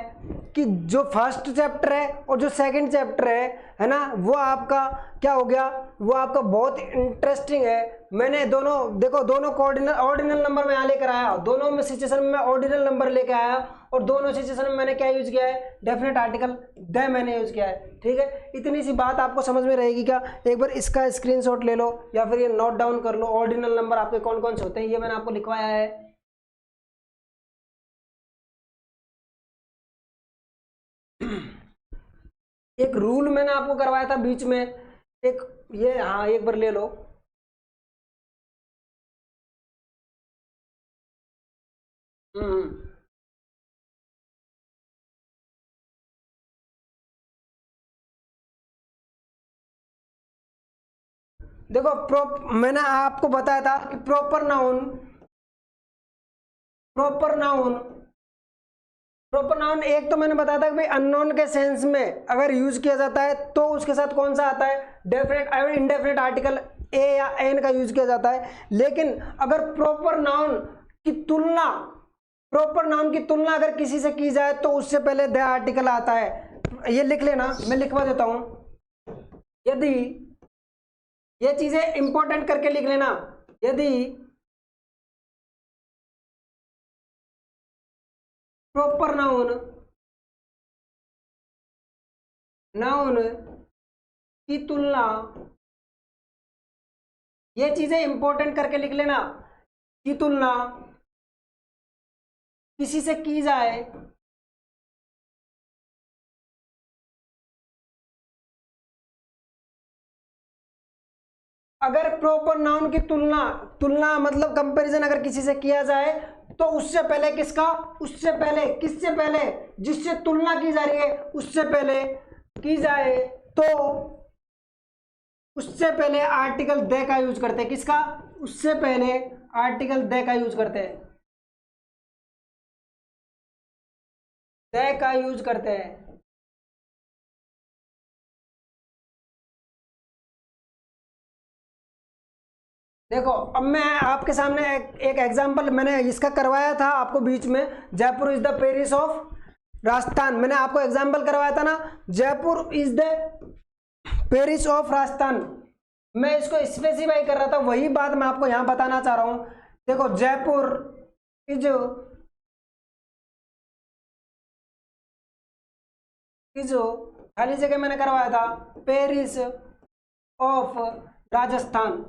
कि जो फर्स्ट चैप्टर है और जो सेकंड चैप्टर है ना, वो आपका क्या हो गया, वो आपका बहुत इंटरेस्टिंग है। मैंने दोनों देखो, दोनों ऑर्डिनल नंबर में यहाँ लेकर आया, दोनों में सिचुएशन में मैं ऑर्डिनल नंबर लेकर आया और दोनों सिचुएशन में मैंने क्या यूज किया है, डेफिनेट आर्टिकल द मैंने यूज किया है। ठीक है, इतनी सी बात आपको समझ में रहेगी क्या, एक बार इसका स्क्रीनशॉट ले लो या फिर ये नोट डाउन कर लो, ऑर्डिनल नंबर आपके कौन कौन से होते हैं, ये मैंने आपको लिखवाया है। एक रूल मैंने आपको करवाया था बीच में, एक ये, हाँ एक बार ले लो। देखो मैंने आपको बताया था कि proper noun, proper noun, proper noun एक तो मैंने बताया था कि भाई अननोन के सेंस में अगर यूज किया जाता है तो उसके साथ कौन सा आता है, डेफिनेट और इनडेफिनेट आर्टिकल ए या एन का यूज किया जाता है। लेकिन अगर प्रॉपर नाउन की तुलना, प्रॉपर नाउन की तुलना अगर किसी से की जाए तो उससे पहले द आर्टिकल आता है। ये लिख लेना, मैं लिखवा देता हूं, यदि ये चीजें इंपॉर्टेंट करके लिख लेना, यदि प्रॉपर नाउन, नाउन की तुलना, ये चीजें इंपॉर्टेंट करके लिख लेना, की तुलना किसी से की जाए अगर प्रॉपर नाउन की तुलना, तुलना मतलब कंपैरिजन अगर किसी से किया जाए तो उससे पहले किसका, उससे पहले किससे पहले, जिससे तुलना की जा रही है उससे पहले की जाए तो उससे पहले आर्टिकल दे का यूज करते हैं। किसका, उससे पहले आर्टिकल दे का यूज करते हैं, दे का यूज करते हैं। देखो अब मैं आपके सामने एक एग्जांपल मैंने इसका करवाया था आपको बीच में, Jaipur is the Paris of Rajasthan. मैंने आपको एग्जांपल करवाया था ना, Jaipur is the Paris of Rajasthan. मैं इसको स्पेसिफाई कर रहा था, वही बात मैं आपको यहां बताना चाह रहा हूं। देखो जयपुर इज खाली जगह मैंने करवाया था पेरिस ऑफ राजस्थान।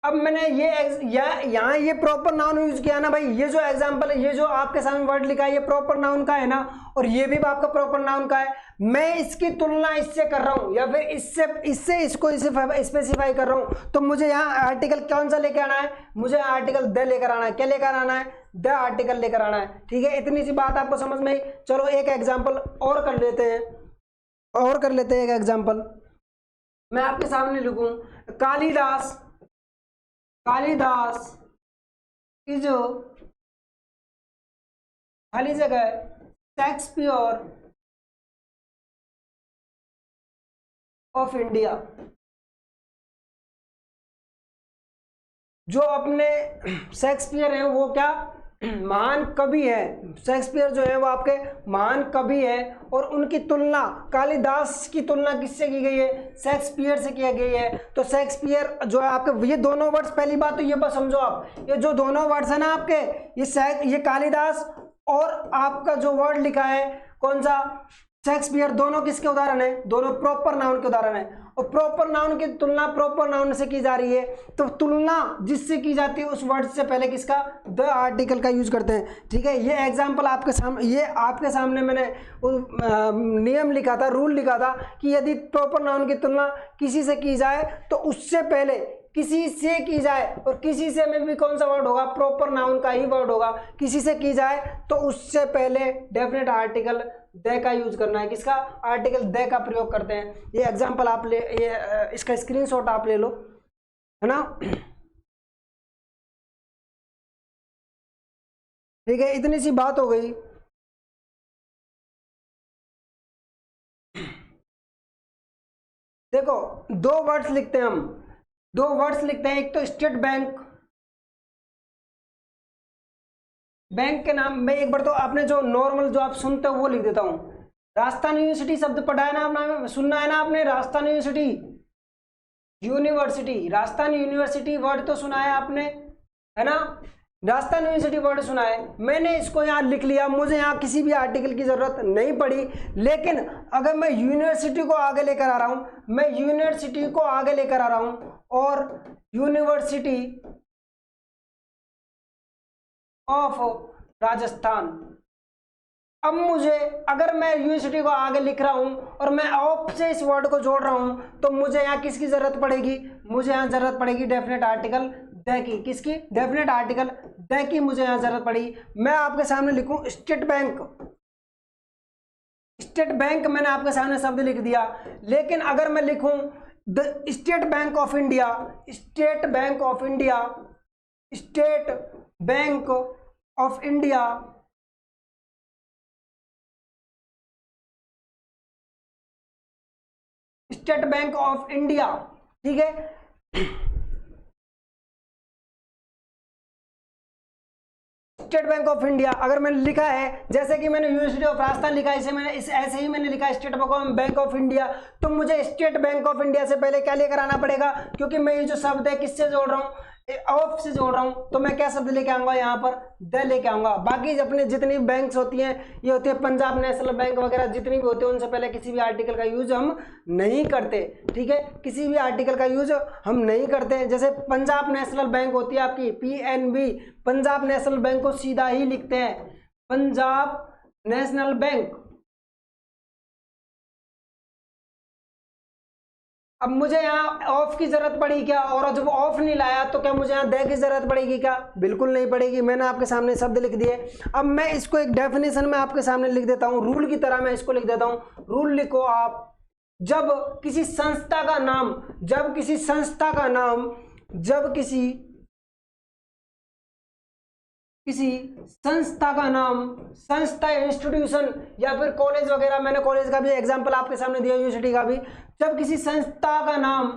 अब मैंने ये यहाँ ये प्रॉपर नाउन यूज किया ना भाई, ये जो एग्जांपल है, ये जो आपके सामने वर्ड लिखा है, ये प्रॉपर नाउन का है ना, और ये भी आपका प्रॉपर नाउन का है। मैं इसकी तुलना इससे कर रहा हूं या फिर इससे इसको स्पेसिफाई कर रहा हूं, तो मुझे यहाँ आर्टिकल कौन सा लेकर आना है, मुझे आर्टिकल द लेकर आना है। क्या लेकर आना है, द आर्टिकल लेकर आना है। ठीक है, इतनी सी बात आपको समझ में आई। चलो एक एग्जाम्पल और कर लेते हैं, एक एग्जाम्पल मैं आपके सामने लिखूं, कालिदास इज खाली जगह शेक्सपियर ऑफ इंडिया। जो अपने शेक्सपियर है वो क्या, महान कवि है। शेक्सपियर जो है वो आपके महान कवि है, और उनकी तुलना, कालिदास की तुलना किससे की गई है, शेक्सपियर से की गई है। तो शेक्सपियर जो है आपके, ये दोनों वर्ड्स, पहली बात तो ये बस समझो आप, ये जो दोनों वर्ड्स है ना आपके, ये कालिदास और आपका जो वर्ड लिखा है कौन सा, शेक्सपियर, दोनों किसके उदाहरण है, दोनों प्रॉपर नाउन के उदाहरण है। और प्रॉपर नाउन की तुलना प्रॉपर नाउन से की जा रही है, तो तुलना जिससे की जाती है उस वर्ड से पहले किसका, द आर्टिकल का यूज करते हैं। ठीक है, ये एग्जांपल आपके सामने, ये आपके सामने मैंने नियम लिखा था, रूल लिखा था कि यदि प्रॉपर नाउन की तुलना किसी से की जाए तो उससे पहले किसी से की जाए, और किसी से में भी कौन सा वर्ड होगा, प्रॉपर नाउन का ही वर्ड होगा। किसी से की जाए तो उससे पहले डेफिनेट आर्टिकल दे का यूज करना है। किसका, आर्टिकल दे का प्रयोग करते हैं। ये एग्जांपल आप ले, ये इसका स्क्रीनशॉट आप ले लो, है ना। ठीक है, इतनी सी बात हो गई। देखो दो वर्ड्स लिखते हैं हम, दो वर्ड्स लिखते हैं, एक तो स्टेट बैंक, बैंक के नाम में एक बार तो आपने जो नॉर्मल जो आप सुनते हो वो लिख देता हूं। राजस्थान यूनिवर्सिटी शब्द पढ़ा है ना आपने, सुनना है ना आपने, Rajasthan university, university, Rajasthan university word तो सुना है आपने, है ना, राजस्थान यूनिवर्सिटी वर्ड सुना है। मैंने इसको यहाँ लिख लिया, मुझे यहाँ किसी भी आर्टिकल की जरूरत नहीं पड़ी। लेकिन अगर मैं यूनिवर्सिटी को आगे लेकर आ रहा हूँ, मैं यूनिवर्सिटी को आगे लेकर आ रहा हूँ, और यूनिवर्सिटी ऑफ राजस्थान, अब मुझे, अगर मैं यूनिवर्सिटी को आगे लिख रहा हूं और मैं ऑफ से इस वर्ड को जोड़ रहा हूं, तो मुझे यहाँ किसकी जरूरत पड़ेगी, मुझे यहाँ जरूरत पड़ेगी डेफिनेट आर्टिकल द की। किसकी, डेफिनेट आर्टिकल द की मुझे यहाँ जरूरत पड़ेगी। मैं आपके सामने लिखूं स्टेट बैंक, स्टेट बैंक मैंने आपके सामने शब्द लिख दिया। लेकिन अगर मैं लिखूं the state bank of India, state bank of India, state bank of India, state bank of India, ठीक है, स्टेट बैंक ऑफ इंडिया अगर मैंने लिखा है, जैसे कि मैंने यूनिवर्सिटी ऑफ राजस्थान लिखा है, इसे मैंने ऐसे ही मैंने लिखा है स्टेट बैंक ऑफ इंडिया, तो मुझे स्टेट बैंक ऑफ इंडिया से पहले क्या लेकर आना पड़ेगा, क्योंकि मैं ये जो शब्द है किससे जोड़ रहा हूँ, ऑफ से जोड़ रहा हूं, तो मैं क्या शब्द लेके आऊंगा, यहाँ पर द लेके आऊंगा। बाकी अपने जितनी बैंक्स होती हैं, ये होती है पंजाब नेशनल बैंक वगैरह, जितनी भी होती है उनसे पहले किसी भी आर्टिकल का यूज हम नहीं करते। ठीक है, किसी भी आर्टिकल का यूज हम नहीं करते। जैसे पंजाब नेशनल बैंक होती है आपकी PNB, पंजाब नेशनल बैंक को सीधा ही लिखते हैं पंजाब नेशनल बैंक। अब मुझे यहाँ ऑफ की जरूरत पड़ी क्या, और जब ऑफ नहीं लाया तो क्या मुझे यहाँ दे की जरूरत पड़ेगी क्या? बिल्कुल नहीं पड़ेगी। मैंने आपके सामने शब्द लिख दिए। अब मैं इसको एक डेफिनेशन में आपके सामने लिख देता हूँ, रूल की तरह मैं इसको लिख देता हूँ। रूल लिखो आप, जब किसी संस्था का नाम, जब किसी संस्था का नाम, जब किसी संस्था का नाम, संस्था, इंस्टीट्यूशन या फिर कॉलेज वगैरह, मैंने कॉलेज का भी एग्जांपल आपके सामने दिया, यूनिवर्सिटी का भी, जब किसी संस्था का नाम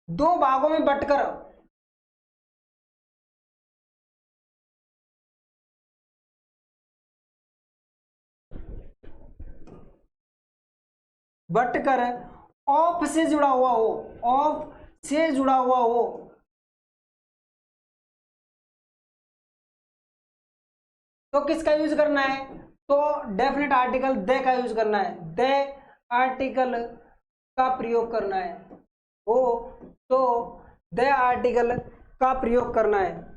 दो भागों में बंटकर ऑफ से जुड़ा हुआ हो, ऑफ से जुड़ा हुआ हो, तो किसका यूज करना है? तो डेफिनेट आर्टिकल दे का यूज करना है, दे आर्टिकल का प्रयोग करना है। हो तो दे आर्टिकल का प्रयोग करना है।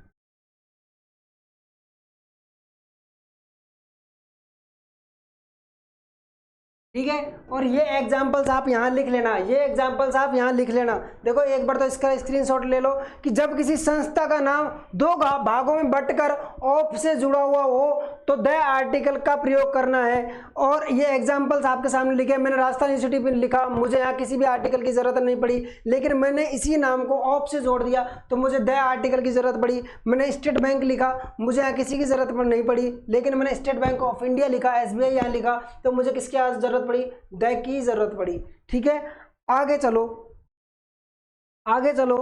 ठीक है, और ये एग्जांपल्स आप यहाँ लिख लेना, ये एग्जांपल्स आप यहाँ लिख लेना। देखो एक बार तो इसका स्क्रीनशॉट ले लो कि जब किसी संस्था का नाम दो भागों में बंटकर ऑफ से जुड़ा हुआ हो तो द आर्टिकल का प्रयोग करना है। और ये एग्जांपल्स आपके सामने लिखे, मैंने राजस्थान यूनिवर्सिटी में लिखा, मुझे यहाँ किसी भी आर्टिकल की जरूरत नहीं पड़ी, लेकिन मैंने इसी नाम को ऑफ से जोड़ दिया तो मुझे द आर्टिकल की जरूरत पड़ी। मैंने स्टेट बैंक लिखा, मुझे यहाँ किसी की जरूरत नहीं पड़ी, लेकिन मैंने स्टेट बैंक ऑफ इंडिया लिखा, SBI यहाँ लिखा, तो मुझे किसकी जरूरत पड़ी? द की जरूरत पड़ी। ठीक है, आगे चलो, आगे चलो।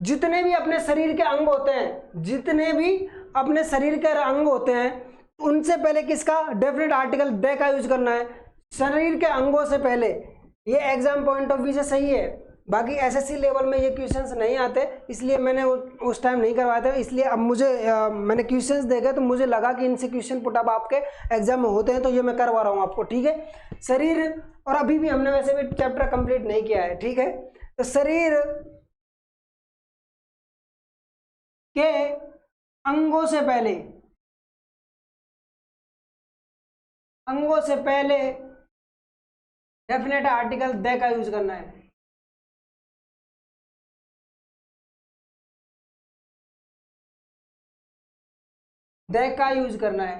जितने भी अपने शरीर के अंग होते हैं, जितने भी अपने शरीर के अंग होते हैं, उनसे पहले किसका? डेफिनेट आर्टिकल द का यूज करना है, शरीर के अंगों से पहले। ये एग्जाम पॉइंट ऑफ व्यू से सही है, बाकी SSC लेवल में ये क्वेश्चंस नहीं आते, इसलिए मैंने उस टाइम नहीं करवाए थे। इसलिए अब मुझे मैंने क्वेश्चंस देखे तो मुझे लगा कि इनसे क्वेश्चन पुट अप आपके एग्जाम में होते हैं, तो ये मैं करवा रहा हूँ आपको। ठीक है, शरीर, और अभी भी हमने वैसे भी चैप्टर कंप्लीट नहीं किया है। ठीक है, तो शरीर के अंगों से पहले, अंगों से पहले डेफिनेट आर्टिकल द का यूज करना है। द का यूज करना है।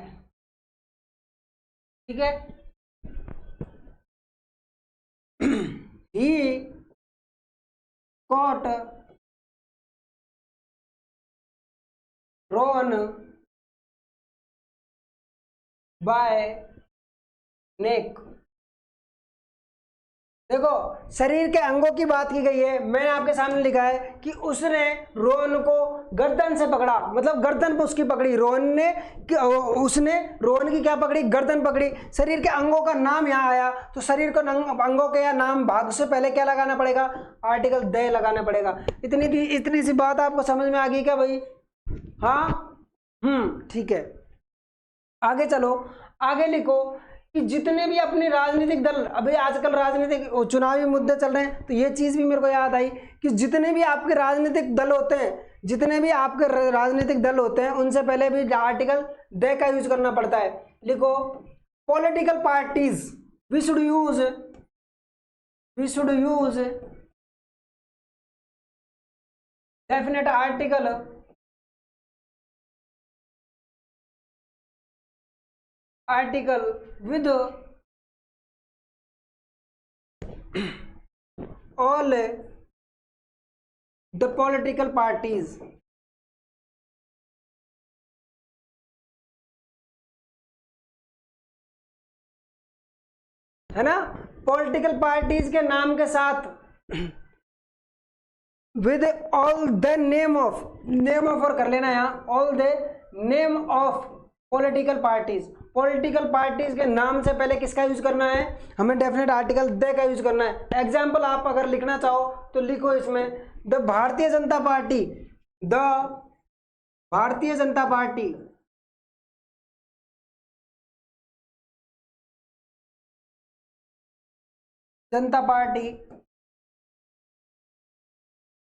ठीक है, ही caught Ron by neck। देखो शरीर के अंगों की बात की गई है, मैंने आपके सामने लिखा है कि उसने रोहन को गर्दन से पकड़ा, मतलब गर्दन पे उसकी पकड़ी, रोहन ने, उसने रोहन की क्या पकड़ी? गर्दन पकड़ी। शरीर के अंगों का नाम यहाँ आया, तो शरीर को अंगों के या नाम भाग से पहले क्या लगाना पड़ेगा? आर्टिकल द लगाना पड़ेगा। इतनी सी बात आपको समझ में आ गई क्या भाई? हाँ, ठीक है, आगे चलो, आगे लिखो कि जितने भी अपने राजनीतिक दल, अभी आजकल राजनीतिक चुनावी मुद्दे चल रहे हैं, तो ये चीज भी मेरे को याद आई कि जितने भी आपके राजनीतिक दल होते हैं, जितने भी आपके राजनीतिक दल होते हैं, उनसे पहले भी आर्टिकल द का यूज करना पड़ता है। लिखो political parties, we should use definite article with all the political parties। है ना, पॉलिटिकल पार्टीज के नाम के साथ with all the name of और कर लेना यहाँ, all the name of political parties. Political parties के नाम से पहले किसका यूज करना है? हमें डेफिनेट आर्टिकल द का यूज करना है। एग्जाम्पल आप अगर लिखना चाहो तो लिखो इसमें, the Bharatiya Janata party, the Bharatiya Janata party, Janata party,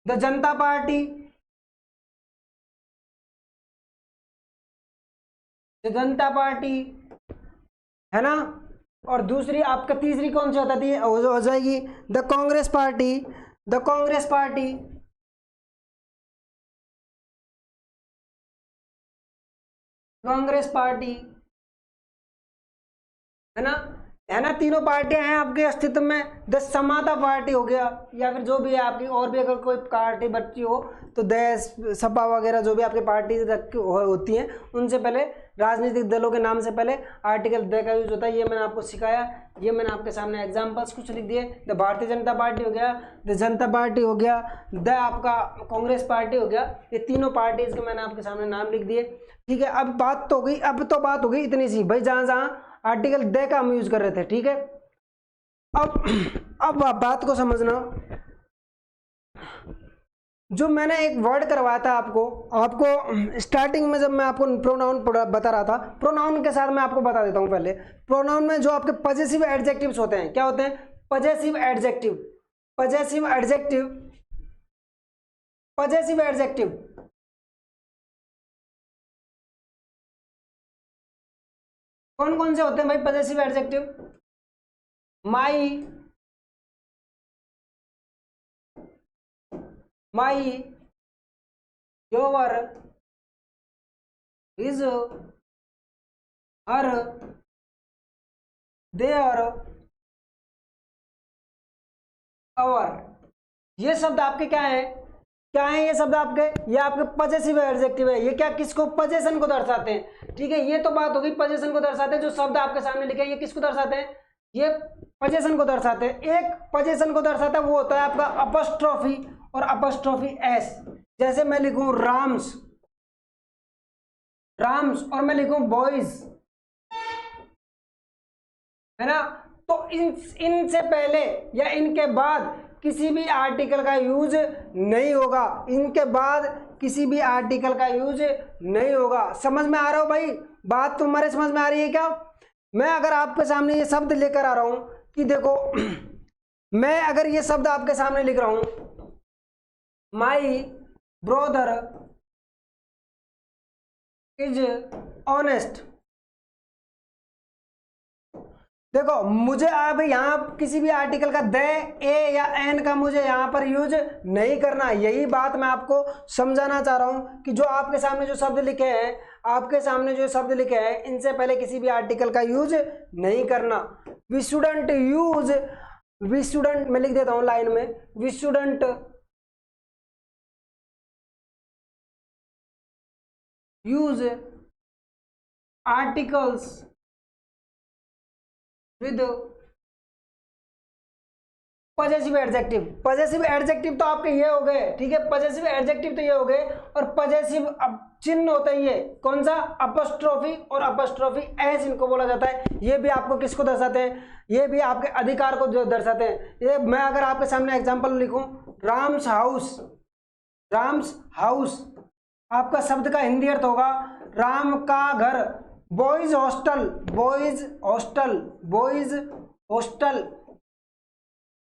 the Janata party, the Janata party, है ना, और दूसरी आपका तीसरी कौन सी होती है, हो जाएगी the Congress party, the Congress party, Congress party, है ना, तीनों पार्टियां हैं आपके अस्तित्व में। द समाता पार्टी हो गया, या फिर जो भी है आपकी और भी अगर कोई पार्टी बची हो तो देश सपा वगैरह जो भी आपकी पार्टी होती हैं, उनसे पहले राजनीतिक दलों के नाम से पहले आर्टिकल द का यूज होता है। ये मैंने आपको सिखाया, ये मैंने आपके सामने एग्जाम्पल्स कुछ लिख दिए। द भारतीय जनता पार्टी हो गया, द जनता पार्टी हो गया, द आपका कांग्रेस पार्टी हो गया, ये तीनों पार्टीज के मैंने आपके सामने नाम लिख दिए। ठीक है, अब बात तो हो गई, अब तो बात हो गई इतनी सी भाई, जहां जहां आर्टिकल द का हम यूज कर रहे थे। ठीक है, अब बात को समझना, जो मैंने एक वर्ड करवाया था आपको स्टार्टिंग में जब मैं आपको प्रोनाउन बता रहा था, प्रोनाउन के साथ मैं आपको बता देता हूं पहले। प्रोनाउन में जो आपके पजेसिव एडजेक्टिव्स होते हैं, क्या होते हैं, possessive adjective, possessive adjective, possessive adjective कौन कौन से होते हैं भाई possessive adjective, my, my, your, his, her, their, our, ये शब्द आपके क्या है, क्या है ये शब्द आपके, ये आपके पजेसिव एडजेक्टिव है। ये क्या, किसको, पजेशन को दर्शाते हैं। ठीक है, ये तो बात होगी पजेशन को दर्शाते हैं। जो शब्द आपके सामने लिखे हैं ये किसको दर्शाते हैं, ये पजेशन को दर्शाते हैं। एक पजेशन को दर्शाता है वो होता है आपका अपस्ट्रॉफी और अपस्ट्रॉफी एस। जैसे मैं लिखूं राम्स, राम्स, और मैं लिखूं बॉयज, है ना, तो इनसे पहले या इनके बाद किसी भी आर्टिकल का यूज नहीं होगा, इनके बाद किसी भी आर्टिकल का यूज नहीं होगा। समझ में आ रहा हो भाई, बात तुम्हारे समझ में आ रही है क्या। मैं अगर आपके सामने ये शब्द लेकर आ रहा हूं कि देखो मैं अगर ये शब्द आपके सामने लिख रहा हूं, माई ब्रदर इज ऑनेस्ट, देखो मुझे अब यहाँ किसी भी आर्टिकल का द, ए या एन का मुझे यहाँ पर यूज नहीं करना। यही बात मैं आपको समझाना चाह रहा हूँ कि जो आपके सामने जो शब्द लिखे हैं, आपके सामने जो शब्द लिखे हैं, इनसे पहले किसी भी आर्टिकल का यूज नहीं करना। We shouldn't use, we shouldn't, मैं लिख देता हूँ लाइन में, we shouldn't use articles with possessive adjective. Possessive adjective तो आपके ये हो गए, ठीक है, पजेसिव एडजेक्टिव तो ये हो गए, और पजेसिव अब चिन्ह होता है ये कौन सा, अपस्ट्रोफी और अपस्ट्रोफी एस इनको बोला जाता है। ये भी आपको किसको दर्शाते हैं, ये भी आपके अधिकार को जो दर्शाते हैं। ये मैं अगर आपके सामने एग्जांपल लिखूं, राम्स हाउस, राम्स हाउस, आपका शब्द का हिंदी अर्थ होगा राम का घर। Boys hostel, boys hostel, boys hostel,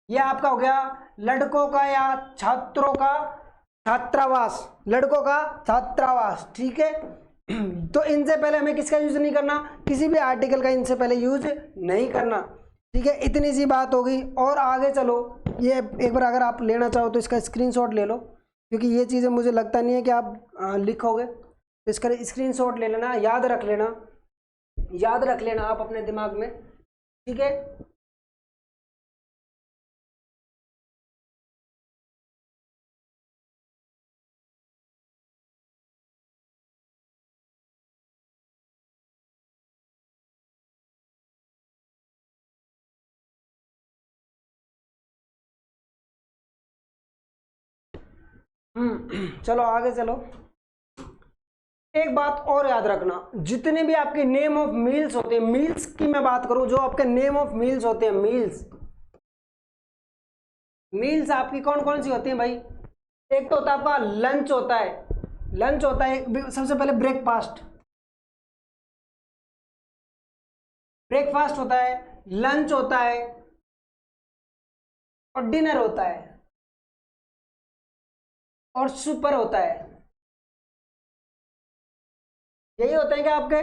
ये आपका हो गया लड़कों का या छात्रों का छात्रावास, लड़कों का छात्रावास। ठीक है, तो इनसे पहले हमें किसका यूज नहीं करना, किसी भी आर्टिकल का इनसे पहले यूज नहीं करना। ठीक है, इतनी सी बात होगी। और आगे चलो, ये एक बार अगर आप लेना चाहो तो इसका स्क्रीनशॉट ले लो, क्योंकि ये चीज़ें मुझे लगता नहीं है कि आप लिखोगे, तो इसका स्क्रीनशॉट ले लेना, याद रख लेना, याद रख लेना आप अपने दिमाग में। ठीक है, चलो आगे चलो। एक बात और याद रखना, जितने भी आपके नेम ऑफ मील्स होते हैं, मील्स की मैं बात करूं, जो आपके नेम ऑफ मील्स होते हैं, मील्स, मील्स आपकी कौन कौन सी होती हैं भाई। एक तो होता है आपका लंच होता है, लंच होता है सबसे पहले ब्रेकफास्ट, ब्रेकफास्ट होता है, लंच होता है, और डिनर होता है, और सुपर होता है। यही होते हैं क्या आपके,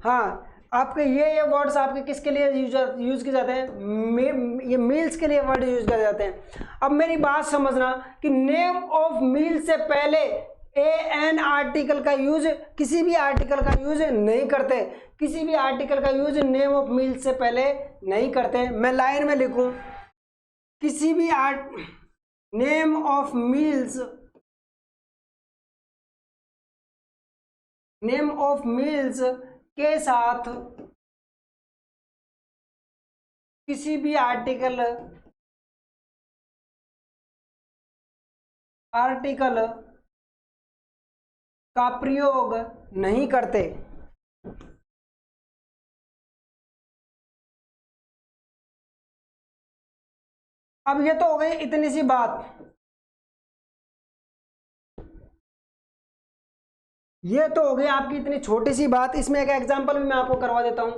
हाँ। आपके ये वर्ड्स आपके किसके लिए यूज किए जाते हैं, ये मील्स के लिए वर्ड यूज किए जाते हैं। अब मेरी बात समझना कि नेम ऑफ मील से पहले एन आर्टिकल का यूज, किसी भी आर्टिकल का यूज नहीं करते, किसी भी आर्टिकल का यूज नेम ऑफ मील से पहले नहीं करते। मैं लाइन में लिखूं, किसी भी name of meals, name of meals के साथ किसी भी आर्टिकल का प्रयोग नहीं करते। अब ये तो हो गई इतनी सी बात, ये तो हो गई आपकी इतनी छोटी सी बात। इसमें एक एग्जांपल भी मैं आपको करवा देता हूं,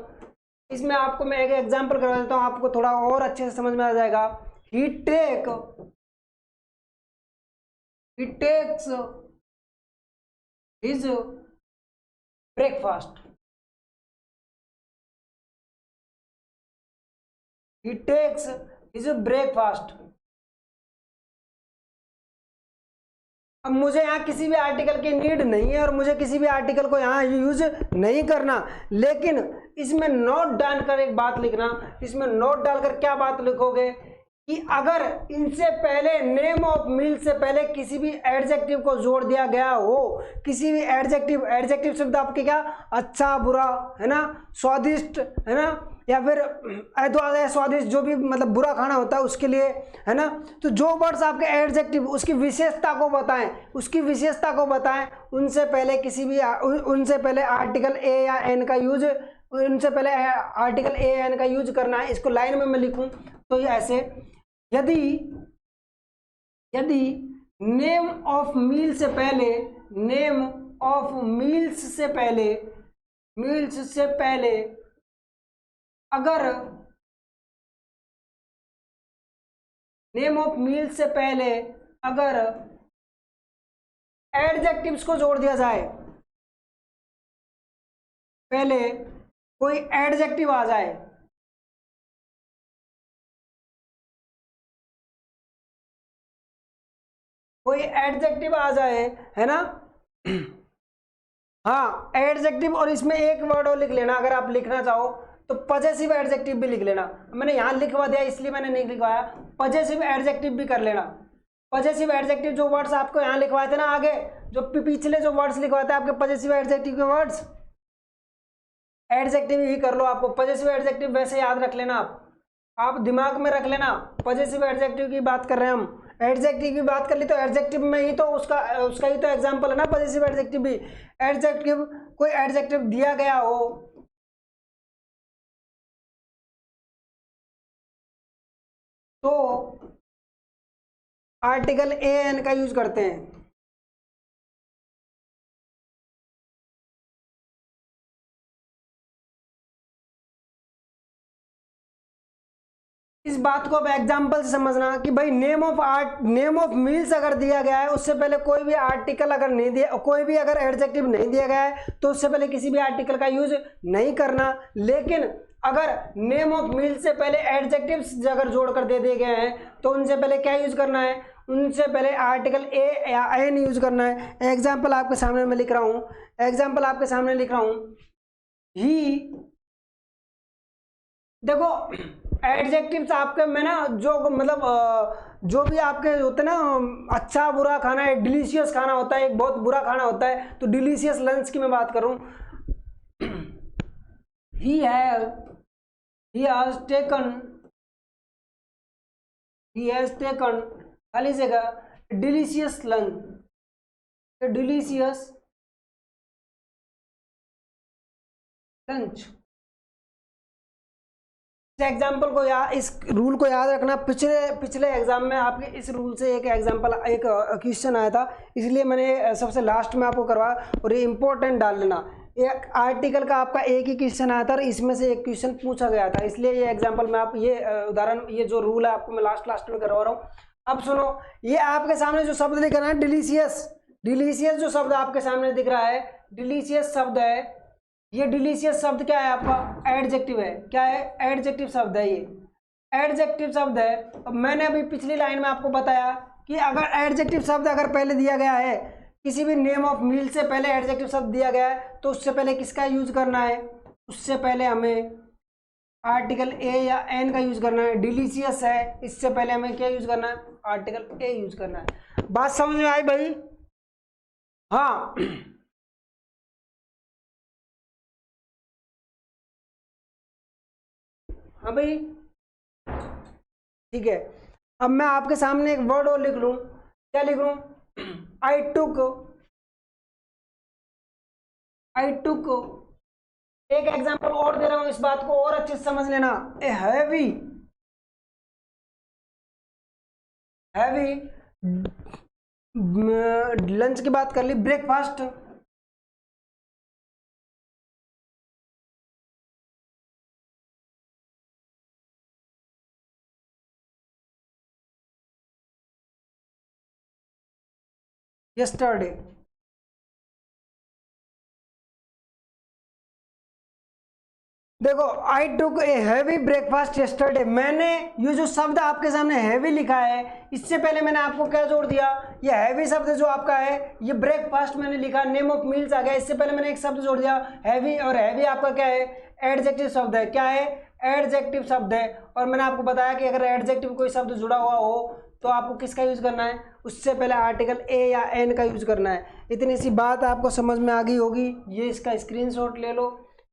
इसमें आपको मैं एक एग्जांपल करवा देता हूं, आपको थोड़ा और अच्छे से समझ में आ जाएगा। ही टेक्स हिज ब्रेकफास्ट, ही टेक्स हिज ब्रेकफास्ट। अब मुझे यहाँ किसी भी आर्टिकल की नीड नहीं है और मुझे किसी भी आर्टिकल को यहाँ यूज नहीं करना, लेकिन इसमें नोट डालकर एक बात लिखना। इसमें नोट डालकर क्या बात लिखोगे कि अगर इनसे पहले नेम ऑफ मील से पहले किसी भी एडजेक्टिव को जोड़ दिया गया हो, किसी भी एडजेक्टिव शब्द आपके क्या, अच्छा बुरा है ना, स्वादिष्ट है ना, या फिर स्वादिष्ट, जो भी मतलब बुरा खाना होता है उसके लिए है ना, तो जो वर्ड्स आपके एडजेक्टिव उसकी विशेषता को बताएं, उसकी विशेषता को बताएं, उनसे पहले किसी भी उनसे पहले आर्टिकल ए या एन का यूज, उनसे पहले आर्टिकल ए एन का यूज करना है। इसको लाइन में मैं लिखूं तो ये ऐसे, यदि नेम ऑफ मील से पहले, नेम ऑफ मील्स से पहले अगर नेम ऑफ मील से पहले अगर एडजेक्टिव्स को जोड़ दिया जाए, पहले कोई एडजेक्टिव आ जाए, कोई एडजेक्टिव आ जाए है ना, हाँ एडजेक्टिव, और इसमें एक वर्ड और लिख लेना अगर आप लिखना चाहो तो पजेसिव एडजेक्टिव भी लिख लेना। मैंने यहां लिखवा दिया इसलिए मैंने नहीं लिखवाया, पजेसिव एडजेक्टिव भी कर लेना। पजेसिव एडजेक्टिव जो वर्ड्स आपको यहां लिखवाए थे ना, आगे जो पिछले जो वर्ड्स लिखवाए थे आपके पजेसिव एडजेक्टिव के वर्ड्स, एडजेक्टिव ही कर लो। आपको पजेसिव एडजेक्टिव वैसे याद रख लेना, आप दिमाग में रख लेना। पजेसिव एडजेक्टिव की बात कर रहे हैं हम, एडजेक्टिव की बात कर ली तो एडजेक्टिव में ही तो उसका ही तो एग्जांपल है ना पजेसिव एडजेक्टिव भी। एडजेक्टिव, कोई एडजेक्टिव दिया गया हो तो आर्टिकल ए एन का यूज करते हैं। इस बात को अब एग्जांपल से समझना कि भाई नेम ऑफ मील्स अगर दिया गया है, उससे पहले कोई भी आर्टिकल अगर नहीं दिया, कोई भी अगर एडजेक्टिव नहीं दिया गया है तो उससे पहले किसी भी आर्टिकल का यूज नहीं करना। लेकिन अगर नेम ऑफ मील से पहले एडजेक्टिव्स अगर जोड़कर दे दिए गए हैं तो उनसे पहले क्या यूज करना है, उनसे पहले आर्टिकल ए या एन यूज करना है। एग्जाम्पल आपके सामने मैं लिख रहा हूं, एग्जाम्पल आपके सामने लिख रहा हूं, ही, देखो एडजेक्टिव्स आपके में ना जो मतलब जो भी आपके होते हैं ना, अच्छा बुरा खाना है, डिलीशियस खाना होता है, एक बहुत बुरा खाना होता है, तो डिलीशियस लंच की मैं बात करूं, he has taken खाली जगह डिलीशियस लंच। एग्जाम्पल को इस रूल को याद रखना। पिछले एग्जाम में आपके इस रूल से एक एग्जाम्पल, एक क्वेश्चन आया था, इसलिए मैंने सबसे लास्ट में आपको करवाया। और ये इंपॉर्टेंट डाल लेना, एक आर्टिकल का आपका एक ही क्वेश्चन आया था और इसमें से एक क्वेश्चन पूछा गया था, इसलिए ये एग्जाम्पल में आप ये उदाहरण, ये जो रूल है आपको मैं लास्ट में करवा रहा हूँ। अब सुनो, ये आपके सामने जो शब्द लिख रहा है डिलीशियस जो शब्द आपके सामने दिख रहा है, डिलीशियस शब्द है, ये डिलीशियस शब्द क्या है आपका, एडजेक्टिव है। क्या है, एडजेक्टिव शब्द है, ये एडजेक्टिव शब्द है। अब मैंने अभी पिछली लाइन में आपको बताया कि अगर एडजेक्टिव शब्द अगर पहले दिया गया है, किसी भी नेम ऑफ मील से पहले एडजेक्टिव शब्द दिया गया है, तो उससे पहले किसका यूज करना है, उससे पहले हमें आर्टिकल ए या एन का यूज करना है। डिलीशियस है, इससे पहले हमें क्या यूज करना है, आर्टिकल ए यूज करना है। बात समझ में आई भाई? हाँ हाँ भाई, ठीक है। अब मैं आपके सामने एक वर्ड और लिख लूं, क्या लिख लूं, आई टुक एक एग्जांपल और दे रहा हूं, इस बात को और अच्छे से समझ लेना। ए हैवी लंच की बात कर ली, ब्रेकफास्ट, यस्टरडे। देखो, आई टुक ए हैवी ब्रेकफास्ट यस्टरडे, मैंने ये जो शब्द आपके सामने हैवी लिखा है, इससे पहले मैंने आपको क्या जोड़ दिया, ये हैवी शब्द जो आपका है, ये ब्रेकफास्ट मैंने लिखा, नेम ऑफ मील्स आ गया, इससे पहले मैंने एक शब्द जोड़ दिया हैवी, और हैवी आपका क्या है, एडजेक्टिव शब्द है। क्या है, एडजेक्टिव शब्द है। और मैंने आपको बताया कि अगर एडजेक्टिव कोई शब्द जुड़ा हुआ हो तो आपको किसका यूज करना है, उससे पहले आर्टिकल ए या एन का यूज करना है। इतनी सी बात आपको समझ में आ गई होगी, ये इसका स्क्रीनशॉट ले लो,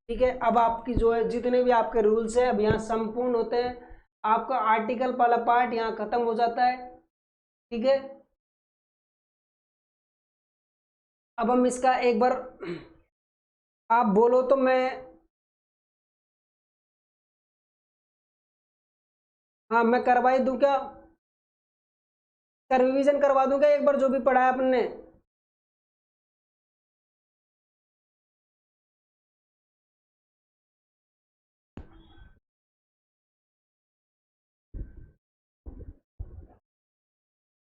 ठीक है। अब आपकी जो है जितने भी आपके रूल्स है अब यहाँ संपूर्ण होते हैं, आपका आर्टिकल वाला पार्ट यहाँ खत्म हो जाता है, ठीक है। अब हम इसका एक बार आप बोलो तो मैं, हाँ मैं करवाई दूं क्या, रिवीजन करवा दूं क्या एक बार जो भी पढ़ा है अपन ने?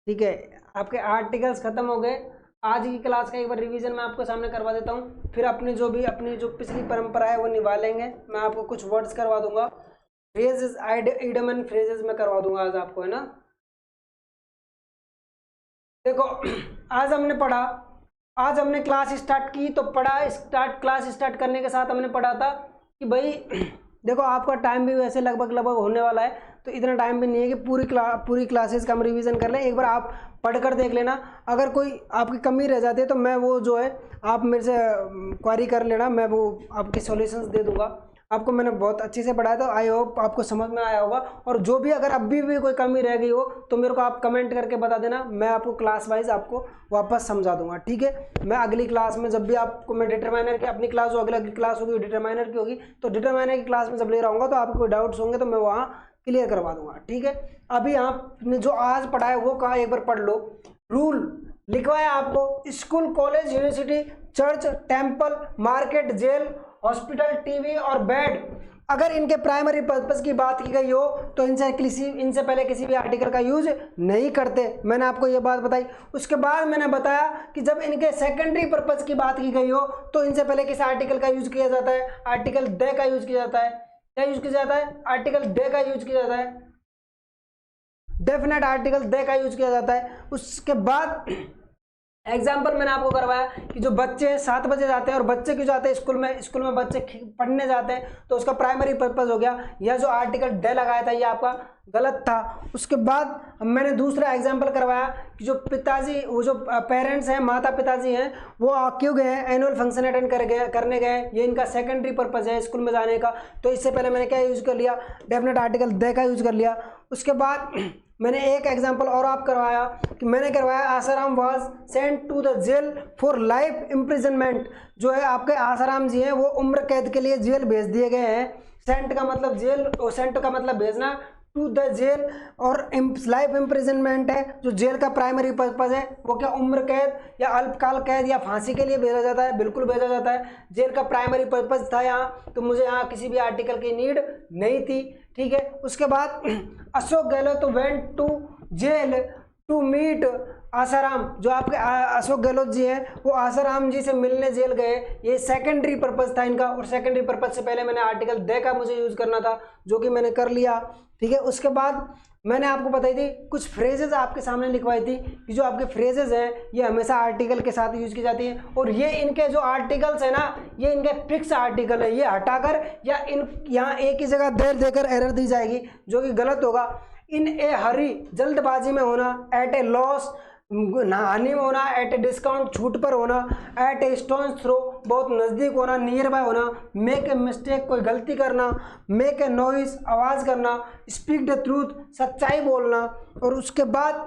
ठीक है, आपके आर्टिकल्स खत्म हो गए। आज की क्लास का एक बार रिवीजन मैं आपको सामने करवा देता हूँ, फिर अपनी जो पिछली परंपरा है वो निभा लेंगे। मैं आपको कुछ वर्ड्स करवा दूंगा, फ्रेजेस, इडियम एंड फ्रेजेस मैं करवा दूंगा आज आपको, है ना। देखो, आज हमने क्लास स्टार्ट की तो क्लास स्टार्ट करने के साथ हमने पढ़ा था कि भाई देखो आपका टाइम भी वैसे लगभग होने वाला है, तो इतना टाइम भी नहीं है कि पूरी क्लासेस का हम रिवीजन कर लें। एक बार आप पढ़कर देख लेना, अगर कोई आपकी कमी रह जाती है तो मैं वो जो है आप मेरे से क्वेरी कर लेना, मैं वो आपके सॉल्यूशंस दे दूंगा। आपको मैंने बहुत अच्छे से पढ़ाया था, आई होप आपको समझ में आया होगा। और जो भी अगर अभी भी कोई कमी रह गई हो तो मेरे को आप कमेंट करके बता देना, मैं आपको क्लास वाइज आपको वापस समझा दूंगा, ठीक है। मैं अगली क्लास में जब भी आपको मैं डिटरमाइनर की अपनी क्लास हो, अगली क्लास होगी डिटरमाइनर की होगी, तो डिटरमाइनर की क्लास में जब ले रहा हूँ तो आपको कोई डाउट्स होंगे तो मैं वहाँ क्लियर करवा दूंगा, ठीक है। अभी आपने जो आज पढ़ा है वो कहा एक बार पढ़ लो। रूल लिखवाया आपको, school, college, university, church, temple, market, jail, hospital, TV और बेड, अगर इनके प्राइमरी पर्पस की बात की गई हो तो इनसे पहले किसी भी आर्टिकल का यूज नहीं करते, मैंने आपको ये बात बताई। उसके बाद मैंने बताया कि जब इनके सेकेंडरी पर्पस की बात की गई हो तो इनसे पहले किस आर्टिकल का यूज किया जाता है, आर्टिकल दे का यूज किया जाता है। क्या यूज किया जाता है, आर्टिकल दे का यूज किया जाता है, डेफिनेट आर्टिकल दे का यूज किया जाता है। उसके बाद एग्जाम्पल मैंने आपको करवाया कि जो बच्चे 7 बजे जाते हैं, और बच्चे क्यों जाते हैं स्कूल में बच्चे पढ़ने जाते हैं, तो उसका प्राइमरी पर्पस हो गया। यह जो आर्टिकल डे लगाया था ये आपका गलत था। उसके बाद मैंने दूसरा एग्जाम्पल करवाया कि जो पिताजी, वो जो पेरेंट्स हैं, माता पिताजी हैं, वो क्यों गए हैं, एनुअल फंक्शन अटेंड करने गए, ये इनका सेकेंडरी पर्पस है स्कूल में जाने का। तो इससे पहले मैंने क्या यूज कर लिया, डेफिनेट आर्टिकल दे का यूज कर लिया। उसके बाद मैंने एक एग्जाम्पल और आप करवाया कि मैंने करवाया Asaram was sent to the jail for life imprisonment, जो है आपके आसाराम जी हैं वो उम्र कैद के लिए जेल भेज दिए गए हैं। सेंट का मतलब जेल, और सेंट का मतलब भेजना, टू द जेल, और लाइफ इम्प्रिजनमेंट है जो जेल का प्राइमरी पर्पज है, वो क्या उम्र कैद या अल्पकाल कैद या फांसी के लिए भेजा जाता है, बिल्कुल भेजा जाता है। जेल का प्राइमरी पर्पज था यहाँ, तो मुझे यहाँ किसी भी आर्टिकल की नीड नहीं थी, ठीक है। उसके बाद Ashok Gehlot went to jail to meet Asaram, जो आपके अशोक गहलोत जी हैं वो आसाराम जी से मिलने जेल गए, ये सेकेंडरी पर्पस था इनका। और सेकेंडरी पर्पस से पहले मैंने आर्टिकल दे का मुझे यूज करना था, जो कि मैंने कर लिया, ठीक है। उसके बाद मैंने आपको बताई थी कुछ फ्रेजेस आपके सामने लिखवाई थी कि जो आपके फ्रेजेस हैं ये हमेशा आर्टिकल के साथ यूज की जाती हैं, और ये इनके जो आर्टिकल्स है ना ये इनके फिक्स आर्टिकल है, ये हटाकर या इन यहाँ एक ही जगह देर देकर एरर दी जाएगी, जो कि गलत होगा। इन ए हरी, जल्दबाजी में होना, एट ए लॉस, हानि में होना, एट ए डिस्काउंट, छूट पर होना, एट ए स्टोन थ्रो, बहुत नज़दीक होना, नियर बाय होना, मेक ए मिस्टेक, कोई गलती करना, मेक ए नॉइस, आवाज़ करना, स्पीक द ट्रूथ, सच्चाई बोलना, और उसके बाद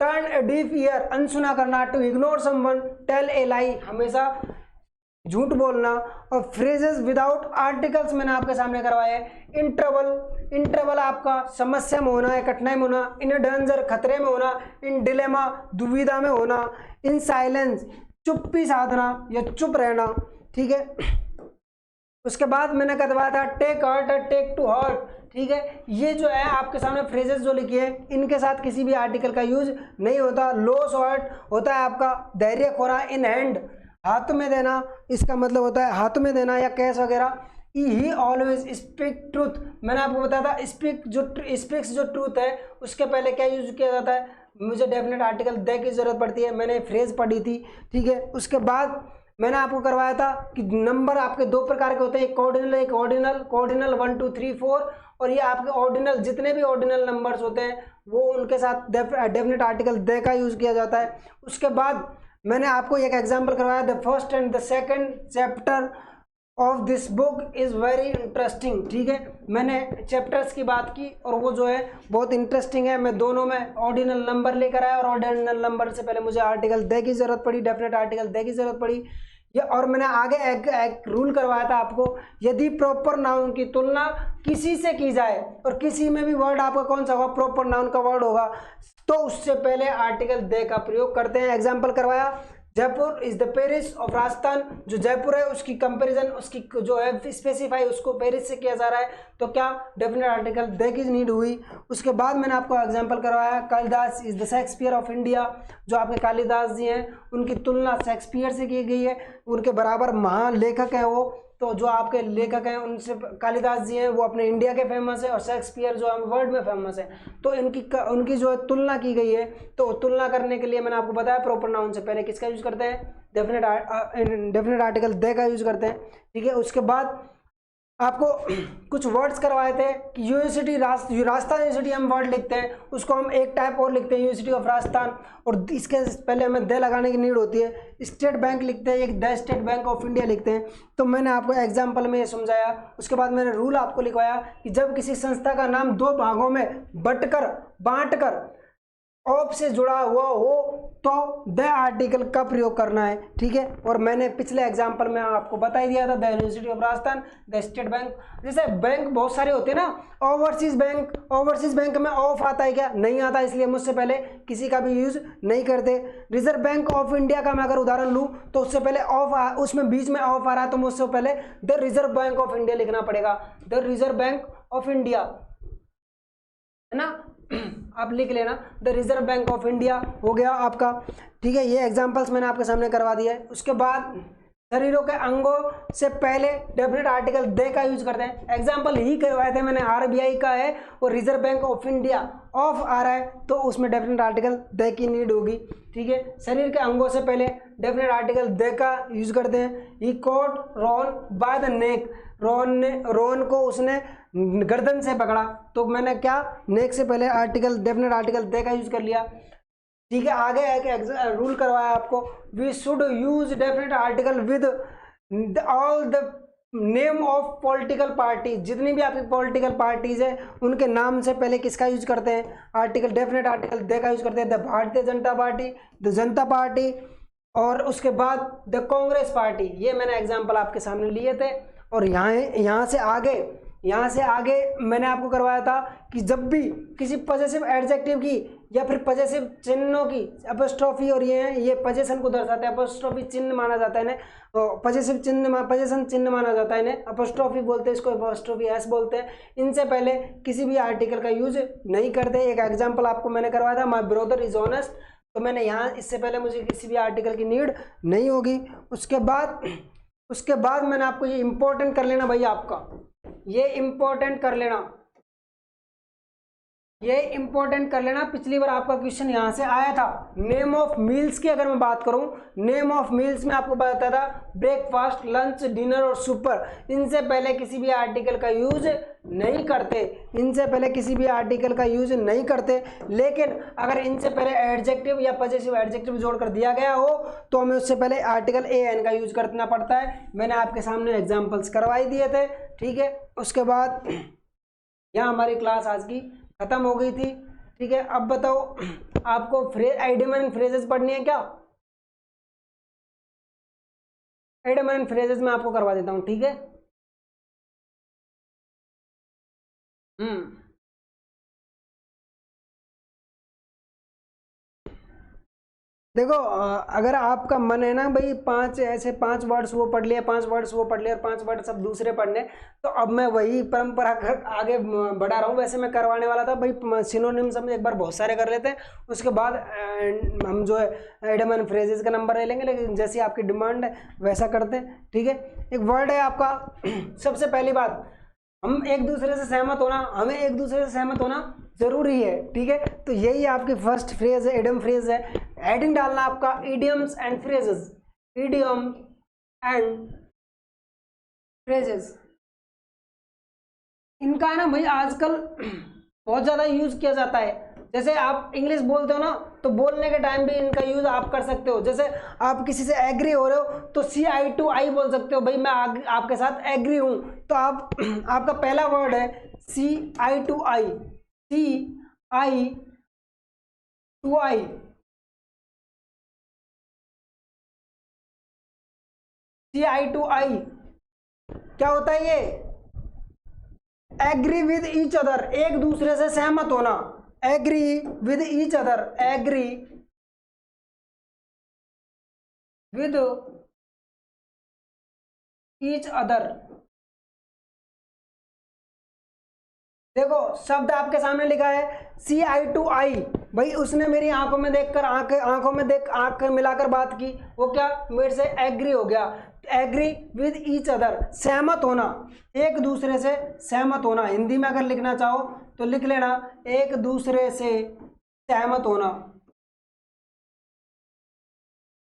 टर्न ए डीफ ईयर, अनसुना करना, to ignore someone, tell a lie, हमेशा झूठ बोलना, और फ्रेजेस विदाउट आर्टिकल्स मैंने आपके सामने करवाए। इंटरवल, इंटरवल आपका समस्या में होना है, कठिनाई में होना, इन डेंजर, खतरे में होना, इन डिलेमा, दुविधा में होना, इन साइलेंस, चुप्पी साधना या चुप रहना, ठीक है। उसके बाद मैंने करवाया था take heart, take to heart, ठीक है। ये जो है आपके सामने फ्रेजेस जो लिखी है इनके साथ किसी भी आर्टिकल का यूज नहीं होता। लॉस हर्ट होता है आपका धैर्य खोना, इन हैंड, हाथ में देना, इसका मतलब होता है हाथ में देना या कैश वगैरह। ही ऑलवेज स्पीक ट्रूथ, मैंने आपको बताया था स्पीक्स जो ट्रूथ है उसके पहले क्या यूज किया जाता है, मुझे डेफिनेट आर्टिकल दे की जरूरत पड़ती है, मैंने फ्रेज पढ़ी थी, ठीक है। उसके बाद मैंने आपको करवाया था कि नंबर आपके दो प्रकार के होते हैं, एक ऑर्डिनल, एक ऑर्डिनल, ऑर्डिनल 1 2 3 4, और ये आपके ऑर्डिनल जितने भी ऑर्डिनल नंबर्स होते हैं वो उनके साथ डेफिनेट आर्टिकल दे का यूज किया जाता है। उसके बाद मैंने आपको एक एग्जांपल करवाया, the first and the second chapter of this book is very interesting, ठीक है। मैंने चैप्टर्स की बात की और वो जो है बहुत इंटरेस्टिंग है। मैं दोनों में ऑर्डिनल नंबर लेकर आया और ऑर्डिनल नंबर से पहले मुझे आर्टिकल दे की ज़रूरत पड़ी, डेफिनेट आर्टिकल दे की ज़रूरत पड़ी ये। और मैंने आगे एक रूल करवाया था आपको, यदि प्रॉपर नाउन की तुलना किसी से की जाए, और किसी में भी वर्ड आपका कौन सा होगा, प्रॉपर नाउन का वर्ड होगा, तो उससे पहले आर्टिकल दे का प्रयोग करते हैं। एग्जाम्पल करवाया, Jaipur is the Paris of Rajasthan, जो जयपुर है उसकी कंपैरिजन, उसकी जो है स्पेसिफाई उसको पेरिस से किया जा रहा है, तो क्या डेफिनेट आर्टिकल दे की नीड हुई। उसके बाद मैंने आपको एग्जांपल करवाया, Kalidas is the Shakespeare of India, जो आपके कालिदास जी हैं उनकी तुलना शेक्सपियर से की गई है, उनके बराबर महान लेखक हैं वो। तो जो आपके लेखक हैं उनसे कालिदास जी हैं वो अपने इंडिया के फेमस है, और शेक्सपियर जो है वर्ल्ड में फेमस है। तो उनकी जो है तुलना की गई है, तो तुलना करने के लिए मैंने आपको बताया प्रॉपर नाउन से पहले किसका यूज करते हैं, डेफिनेट आर्टिकल दे का यूज करते हैं, ठीक है। उसके बाद आपको कुछ वर्ड्स करवाए थे कि यूनिवर्सिटी राजस्थान यूनिवर्सिटी हम वर्ड लिखते हैं, उसको हम एक टाइप और लिखते हैं यूनिवर्सिटी ऑफ राजस्थान, और इसके पहले हमें दे लगाने की नीड होती है। स्टेट बैंक लिखते हैं, एक the state bank of India लिखते हैं। तो मैंने आपको एग्जाम्पल में ये समझाया। उसके बाद मैंने रूल आपको लिखवाया कि जब किसी संस्था का नाम दो भागों में बांटकर ऑफ से जुड़ा हुआ हो तो द आर्टिकल का प्रयोग करना है, ठीक है। और मैंने पिछले एग्जांपल में आपको बता ही दिया था, the university of Rajasthan, the state bank. जैसे बैंक बहुत सारे होते हैं ना, ओवरसीज बैंक में ऑफ आता है क्या, नहीं आता, इसलिए मुझसे पहले किसी का भी यूज नहीं करते। रिजर्व बैंक ऑफ इंडिया का मैं अगर उदाहरण लूँ तो उससे पहले ऑफ, उसमें बीच में ऑफ आ रहा है तो मुझसे पहले the reserve Bank of India लिखना पड़ेगा, the reserve Bank of India, है ना, आप लिख लेना, the reserve Bank of India हो गया आपका, ठीक है। ये एग्जांपल्स मैंने आपके सामने करवा दिया है। उसके बाद शरीरों के अंगों से पहले डेफिनेट आर्टिकल दे का यूज करते हैं। एग्जांपल ही करवाए थे मैंने, आरबीआई का है और Reserve Bank of India of आ रहा है तो उसमें डेफिनेट आर्टिकल दे की नीड होगी, ठीक है। शरीर के अंगों से पहले डेफिनेट आर्टिकल दे का यूज करते हैं। He caught Ron by the neck, Ron को उसने गर्दन से पकड़ा, तो मैंने क्या, नेक से पहले आर्टिकल डेफिनेट आर्टिकल दे का यूज कर लिया, ठीक है। आगे एक रूल करवाया आपको, we should use definite article with all the name of political party, जितनी भी आपकी पॉलिटिकल पार्टीज है उनके नाम से पहले किसका यूज करते हैं, आर्टिकल डेफिनेट आर्टिकल दे का यूज करते हैं। The Bharatiya Janata party, the Janata party, और उसके बाद द कांग्रेस पार्टी। ये मैंने एग्जाम्पल आपके सामने लिए थे। और यहाँ से आगे यहाँ से आगे मैंने आपको करवाया था कि जब भी किसी पजेसिव एडजेक्टिव की या फिर पजेसिव चिन्हों की अपस्ट्रोफी, और ये पजेशन को दर्शाते हैं, अपस्ट्रोफी चिन्ह माना जाता है इन्हें, पजेसिव चिन्ह पजेशन चिन्ह माना जाता है इन्हें, अपस्ट्रोफी बोलते हैं इसको, अपस्ट्रोफी एस बोलते हैं। इनसे पहले किसी भी आर्टिकल का यूज नहीं करते। एक एग्जाम्पल आपको मैंने करवाया था, माई ब्रदर इज ऑनेस्ट, तो मैंने यहाँ इससे पहले मुझे किसी भी आर्टिकल की नीड नहीं होगी। उसके बाद मैंने आपको ये इंपॉर्टेंट कर लेना भैया, आपका ये इंपॉर्टेंट कर लेना, ये इंपॉर्टेंट कर लेना। पिछली बार आपका क्वेश्चन यहां से आया था। नेम ऑफ मील्स की अगर मैं बात करूं, नेम ऑफ मील्स में आपको बताया था ब्रेकफास्ट, लंच, डिनर और सुपर। इनसे पहले किसी भी आर्टिकल का यूज नहीं करते, इनसे पहले किसी भी आर्टिकल का यूज नहीं करते। लेकिन अगर इनसे पहले एडजेक्टिव या पजेसिव एडजेक्टिव जोड़कर दिया गया हो तो हमें उससे पहले आर्टिकल ए एन का यूज करना पड़ता है। मैंने आपके सामने एग्जाम्पल्स करवाई दिए थे, ठीक है। उसके बाद यहाँ हमारी क्लास आज की खत्म हो गई थी, ठीक है। अब बताओ आपको आइडियम एंड फ्रेजेस पढ़नी है क्या? आइडियम एंड फ्रेजेस मैं आपको करवा देता हूं, ठीक है। देखो अगर आपका मन है ना भाई 5 वर्ड्स वो पढ़ लिया, 5 वर्ड्स वो पढ़ लिया और 5 वर्ड सब दूसरे पढ़ने, तो अब मैं वही परंपरा आगे बढ़ा रहा हूँ। वैसे मैं करवाने वाला था भाई सिनोनिम्स हम एक बार बहुत सारे कर लेते हैं, उसके बाद हम जो है आइडियम एंड फ्रेजेस का नंबर ले लेंगे, लेकिन जैसी आपकी डिमांड है वैसा करते हैं, ठीक है। एक वर्ड है आपका सबसे पहली बात, हमें एक दूसरे से सहमत होना जरूरी है, ठीक है। तो यही आपकी फर्स्ट फ्रेज है, इडियम फ्रेज है। हेडिंग डालना आपका idioms and phrases, idiom and phrases. इनका है ना भाई आजकल बहुत ज्यादा यूज किया जाता है। जैसे आप इंग्लिश बोलते हो ना, तो बोलने के टाइम भी इनका यूज आप कर सकते हो। जैसे आप किसी से एग्री हो रहे हो तो CI बोल सकते हो, भाई मैं आपके साथ एग्री हूं। तो आप आपका पहला वर्ड है CI, CI क्या होता है ये? एग्री विद ईच अदर, एक दूसरे से सहमत होना। Agree with each other, agree with each other. देखो शब्द आपके सामने लिखा है CI, भाई उसने मेरी आंखों में देखकर आंख मिलाकर बात की, वो क्या मेरे से एग्री हो गया। एग्री विद ईच अदर, सहमत होना, एक दूसरे से सहमत होना। हिंदी में अगर लिखना चाहो तो लिख लेना एक दूसरे से सहमत होना।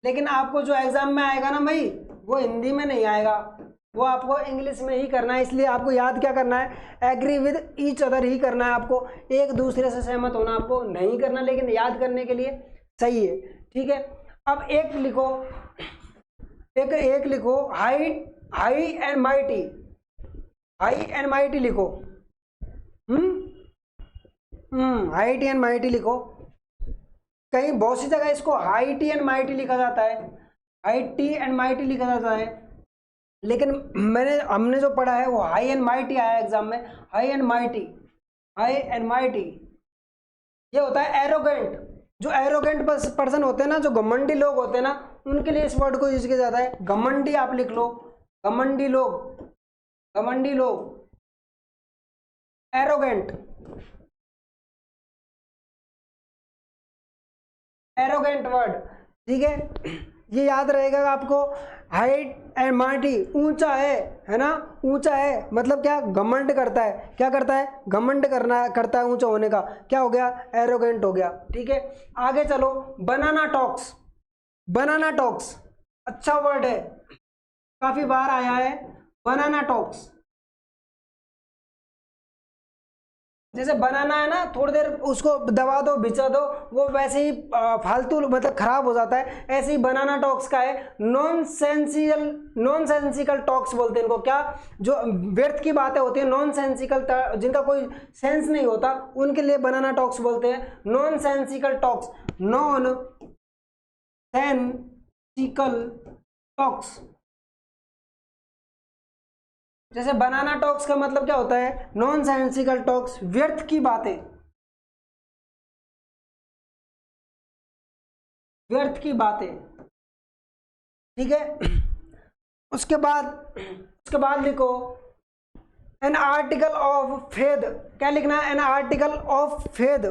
लेकिन आपको जो एग्जाम में आएगा ना भाई, वो हिंदी में नहीं आएगा, वो आपको इंग्लिश में ही करना है। इसलिए आपको याद क्या करना है? एग्री विद ईच अदर ही करना है आपको, एक दूसरे से सहमत होना आपको नहीं करना, लेकिन याद करने के लिए सही है, ठीक है। अब एक लिखो हाई एंड माइटी लिखो। हाइट एंड माइटी लिखो। कहीं बहुत सी जगह इसको हाइटी एंड माइटी लिखा जाता है, हाइटी एंड माइटी लिखा जाता है, लेकिन हमने जो पढ़ा है वो हाई एंड माइटी आया एग्जाम में। हाई एंड माइटी ये होता है एरोगेंट। जो एरोगेंट पर्सन होते हैं ना, जो घमंडी लोग होते हैं ना, उनके लिए इस वर्ड को यूज किया जाता है। घमंडी आप लिख लो, घमंडी लोग, एरोगेंट वर्ड, ठीक है। ये याद रहेगा आपको। हाइट एंड माइटी, ऊंचा है ना, ऊंचा है मतलब क्या? घमंड करता है। क्या करता है? घमंड करता है ऊंचा होने का। क्या हो गया? एरोगेंट हो गया, ठीक है। आगे चलो, बनाना टॉक्स, अच्छा वर्ड है, काफी बार आया है बनाना टॉक्स। जैसे बनाना है ना, थोड़ी देर उसको दबा दो, भिजा दो, वो वैसे ही फालतू मतलब खराब हो जाता है। ऐसे ही बनाना टॉक्स का है नॉनसेंसिकल टॉक्स बोलते हैं इनको। क्या? जो व्यर्थ की बातें होती है, नॉनसेंसिकल, जिनका कोई सेंस नहीं होता, उनके लिए बनाना टॉक्स बोलते हैं। नॉनसेंसिकल टॉक्स जैसे बनाना टॉक्स का मतलब क्या होता है, नॉन सेंसिकल टॉक्स, व्यर्थ की बातें, व्यर्थ की बातें, ठीक है। उसके बाद लिखो एन आर्टिकल ऑफ फेद, क्या लिखना है, an article of faith,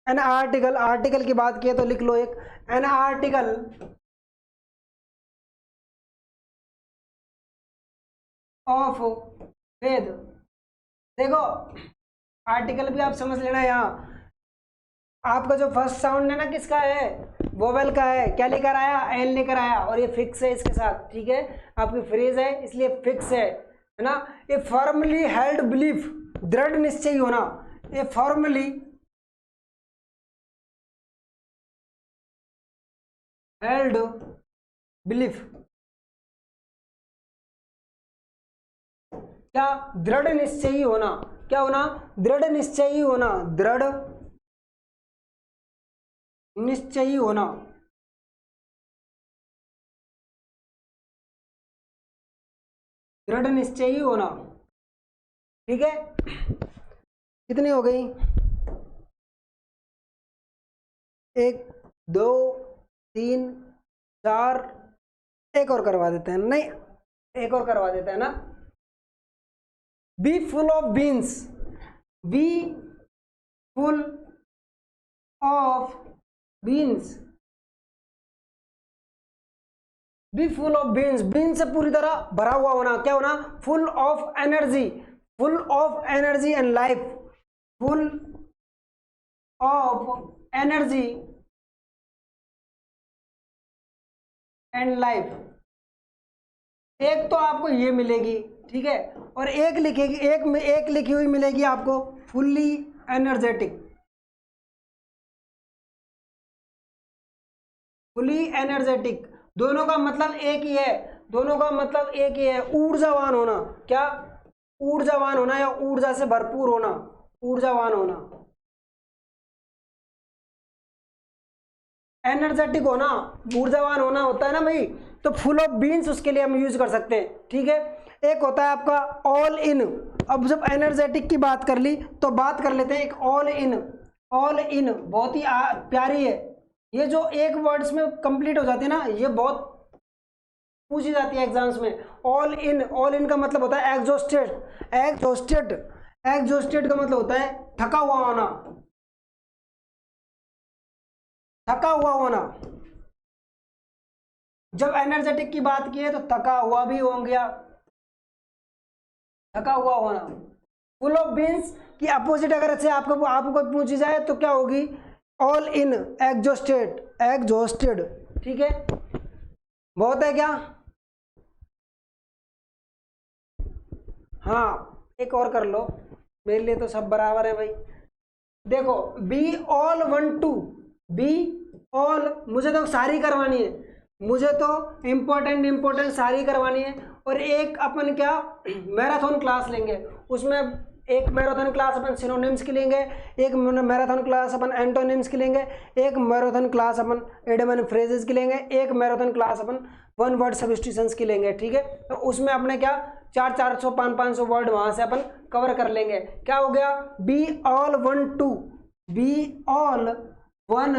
an article, article की बात की है तो लिख लो एक, एन आर्टिकल ऑफ फेद। देखो आर्टिकल भी आप समझ लेना, यहाँ आपका जो फर्स्ट साउंड है ना किसका है, वोवेल का है, क्या लेकर आया, एल लेकर आया, और ये फिक्स है इसके साथ, ठीक है, आपकी फ्रेज है इसलिए फिक्स है ना। ए फर्मली हेल्ड बिलीफ, दृढ़ निश्चय होना, ए फर्मली हेल्ड बिलीफ, क्या, दृढ़ निश्चयी होना, क्या होना, दृढ़ निश्चयी होना, दृढ़ निश्चयी होना, दृढ़ निश्चयी होना, ठीक है। कितनी हो गई, 1 2 3 4, एक और करवा देते हैं, नहीं एक और करवा देते हैं ना। Be full of beans, be full of beans, be full of beans, beans से पूरी तरह भरा हुआ होना, क्या होना, full of energy, full of energy and life, full of energy and life. एक तो आपको ये मिलेगी, ठीक है, और एक लिखेगी, एक लिखी हुई मिलेगी आपको फुल्ली एनर्जेटिक, फुली एनर्जेटिक, दोनों का मतलब एक ही है, दोनों का मतलब एक ही है, ऊर्जावान होना, क्या, ऊर्जावान होना या ऊर्जा से भरपूर होना, ऊर्जावान होना, एनर्जेटिक होना, ऊर्जावान होना होता है ना भाई, तो फुल ऑफ बीन्स उसके लिए हम यूज कर सकते हैं, ठीक है। एक होता है आपका ऑल इन, अब जब एनर्जेटिक की बात कर ली तो बात कर लेते हैं एक ऑल इन, ऑल इन बहुत ही प्यारी है, ये जो एक वर्ड्स में कंप्लीट हो जाती है ना, ये बहुत पूछी जाती है एग्जाम्स में। ऑल इन, ऑल इन का मतलब होता है एग्जॉस्टेड, एग्जॉस्टेड, एग्जॉस्टेड का मतलब होता है थका हुआ होना, थका हुआ होना। जब एनर्जेटिक की बात की है तो थका हुआ भी हो गया, थका हुआ होना। फुल ऑफ बीन्स की अपोजिट अगर से आपको पूछी जाए तो क्या होगी, ऑल इन, एग्जॉस्टेड, एग्जॉस्टेड, ठीक है। बहुत है क्या, हाँ एक और कर लो, मेरे लिए तो सब बराबर है भाई। देखो be all one two, be all, मुझे तो सारी करवानी है, मुझे तो इम्पोर्टेंट सारी करवानी है, और एक अपन क्या मैराथन क्लास लेंगे, उसमें एक मैराथन क्लास अपन सिनोनिम्स की लेंगे, एक मैराथन क्लास अपन एंटोनिम्स की लेंगे, एक मैराथन क्लास अपन एडमन फ्रेजेस की लेंगे, एक मैराथन क्लास अपन वन वर्ड सब्स्टिट्यूशंस की लेंगे, ठीक है। तो उसमें अपने क्या 400 500 वर्ड वहां से अपन कवर कर लेंगे। क्या हो गया, be all one two, be all one,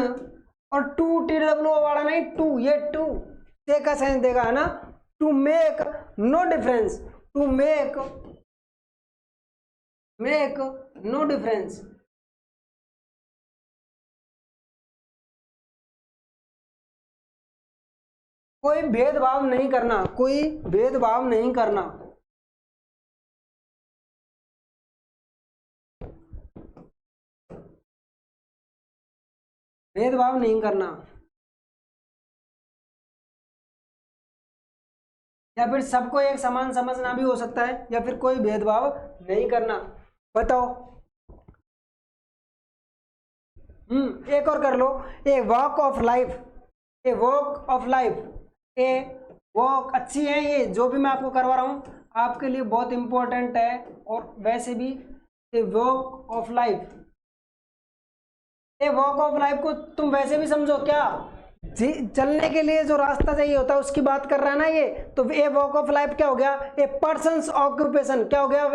और टू TW वाला नहीं, टू, ये टू से का सेंस देगा है ना, to make no difference, to make no difference, कोई भेदभाव नहीं करना, कोई भेदभाव नहीं करना, भेदभाव नहीं करना, या फिर सबको एक समान समझना भी हो सकता है, या फिर कोई भेदभाव नहीं करना। बताओ, एक और कर लो, a walk of life, a walk of life, a walk, अच्छी है ये जो भी मैं आपको करवा रहा हूं, आपके लिए बहुत इंपॉर्टेंट है, और वैसे भी ए walk of life, a walk of life को तुम वैसे भी समझो क्या, चलने के लिए जो रास्ता चाहिए होता है उसकी बात कर रहा है ना ये। तो ए वॉक ऑफ लाइफ क्या हो गया, ए पर्सन्स ऑक्यूपेशन क्या हो गया,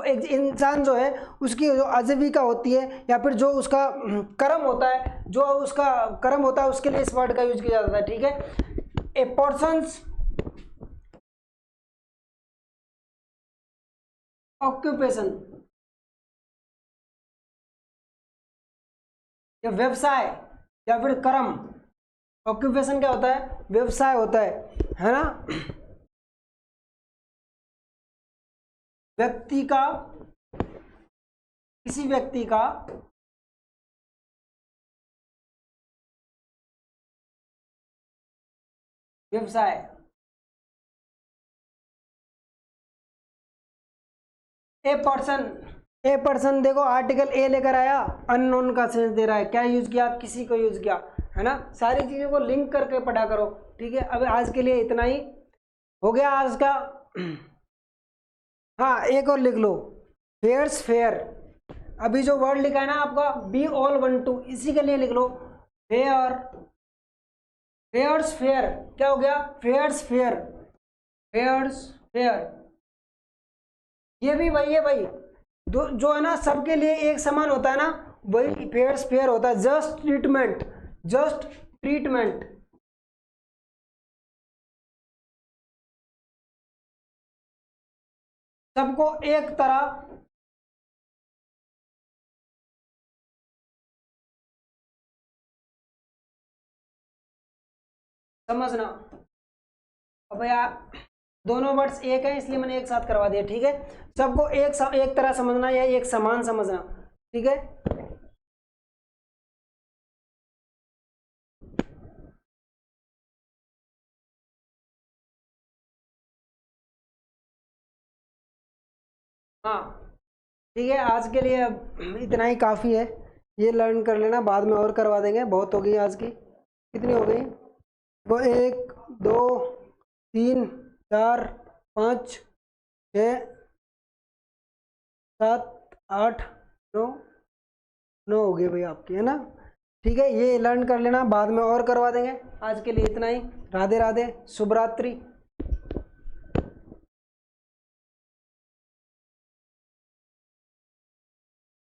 एक इंसान जो है उसकी जो आजीविका होती है या फिर जो उसका कर्म होता है, जो उसका कर्म होता है उसके लिए इस वर्ड का यूज किया जाता है। ठीक है, ए पर्सन्स ऑक्यूपेशन या व्यवसाय या फिर कर्म। ऑक्यूपेशन क्या होता है, व्यवसाय होता है ना। व्यक्ति का, किसी व्यक्ति का व्यवसाय। ए पर्सन देखो आर्टिकल ए लेकर आया, अननोन का सेंस दे रहा है, क्या यूज किया, किसी को यूज किया, है ना। सारी चीजों को लिंक करके पढ़ा करो। ठीक है, अब आज के लिए इतना ही हो गया आज का। हाँ एक और लिख लो, फेयर्स फेयर। अभी जो वर्ड लिखा है ना आपका बी ऑल 1 2, इसी के लिए लिख लो फेयर, फेयर्स फेयर। क्या हो गया, फेयर्स फेयर, फेयर्स फेयर। ये भी वही है भाई, जो है ना सबके लिए एक समान होता है ना, वही फेयर्स फेयर होता है। Just treatment, just treatment. सबको एक तरह समझना। अब यार दोनों वर्ड्स एक है इसलिए मैंने एक साथ करवा दिया। ठीक है, सबको एक तरह समझना या एक समान समझना। ठीक है, हाँ ठीक है, आज के लिए अब इतना ही काफ़ी है। ये लर्न कर लेना, बाद में और करवा देंगे। बहुत हो गई आज की, कितनी हो गई, वो 1 2 3 4 5 6 7 8 9 9 हो गई भाई आपकी, है ना। ठीक है, ये लर्न कर लेना, बाद में और करवा देंगे। आज के लिए इतना ही। राधे राधे, शुभ रात्रि।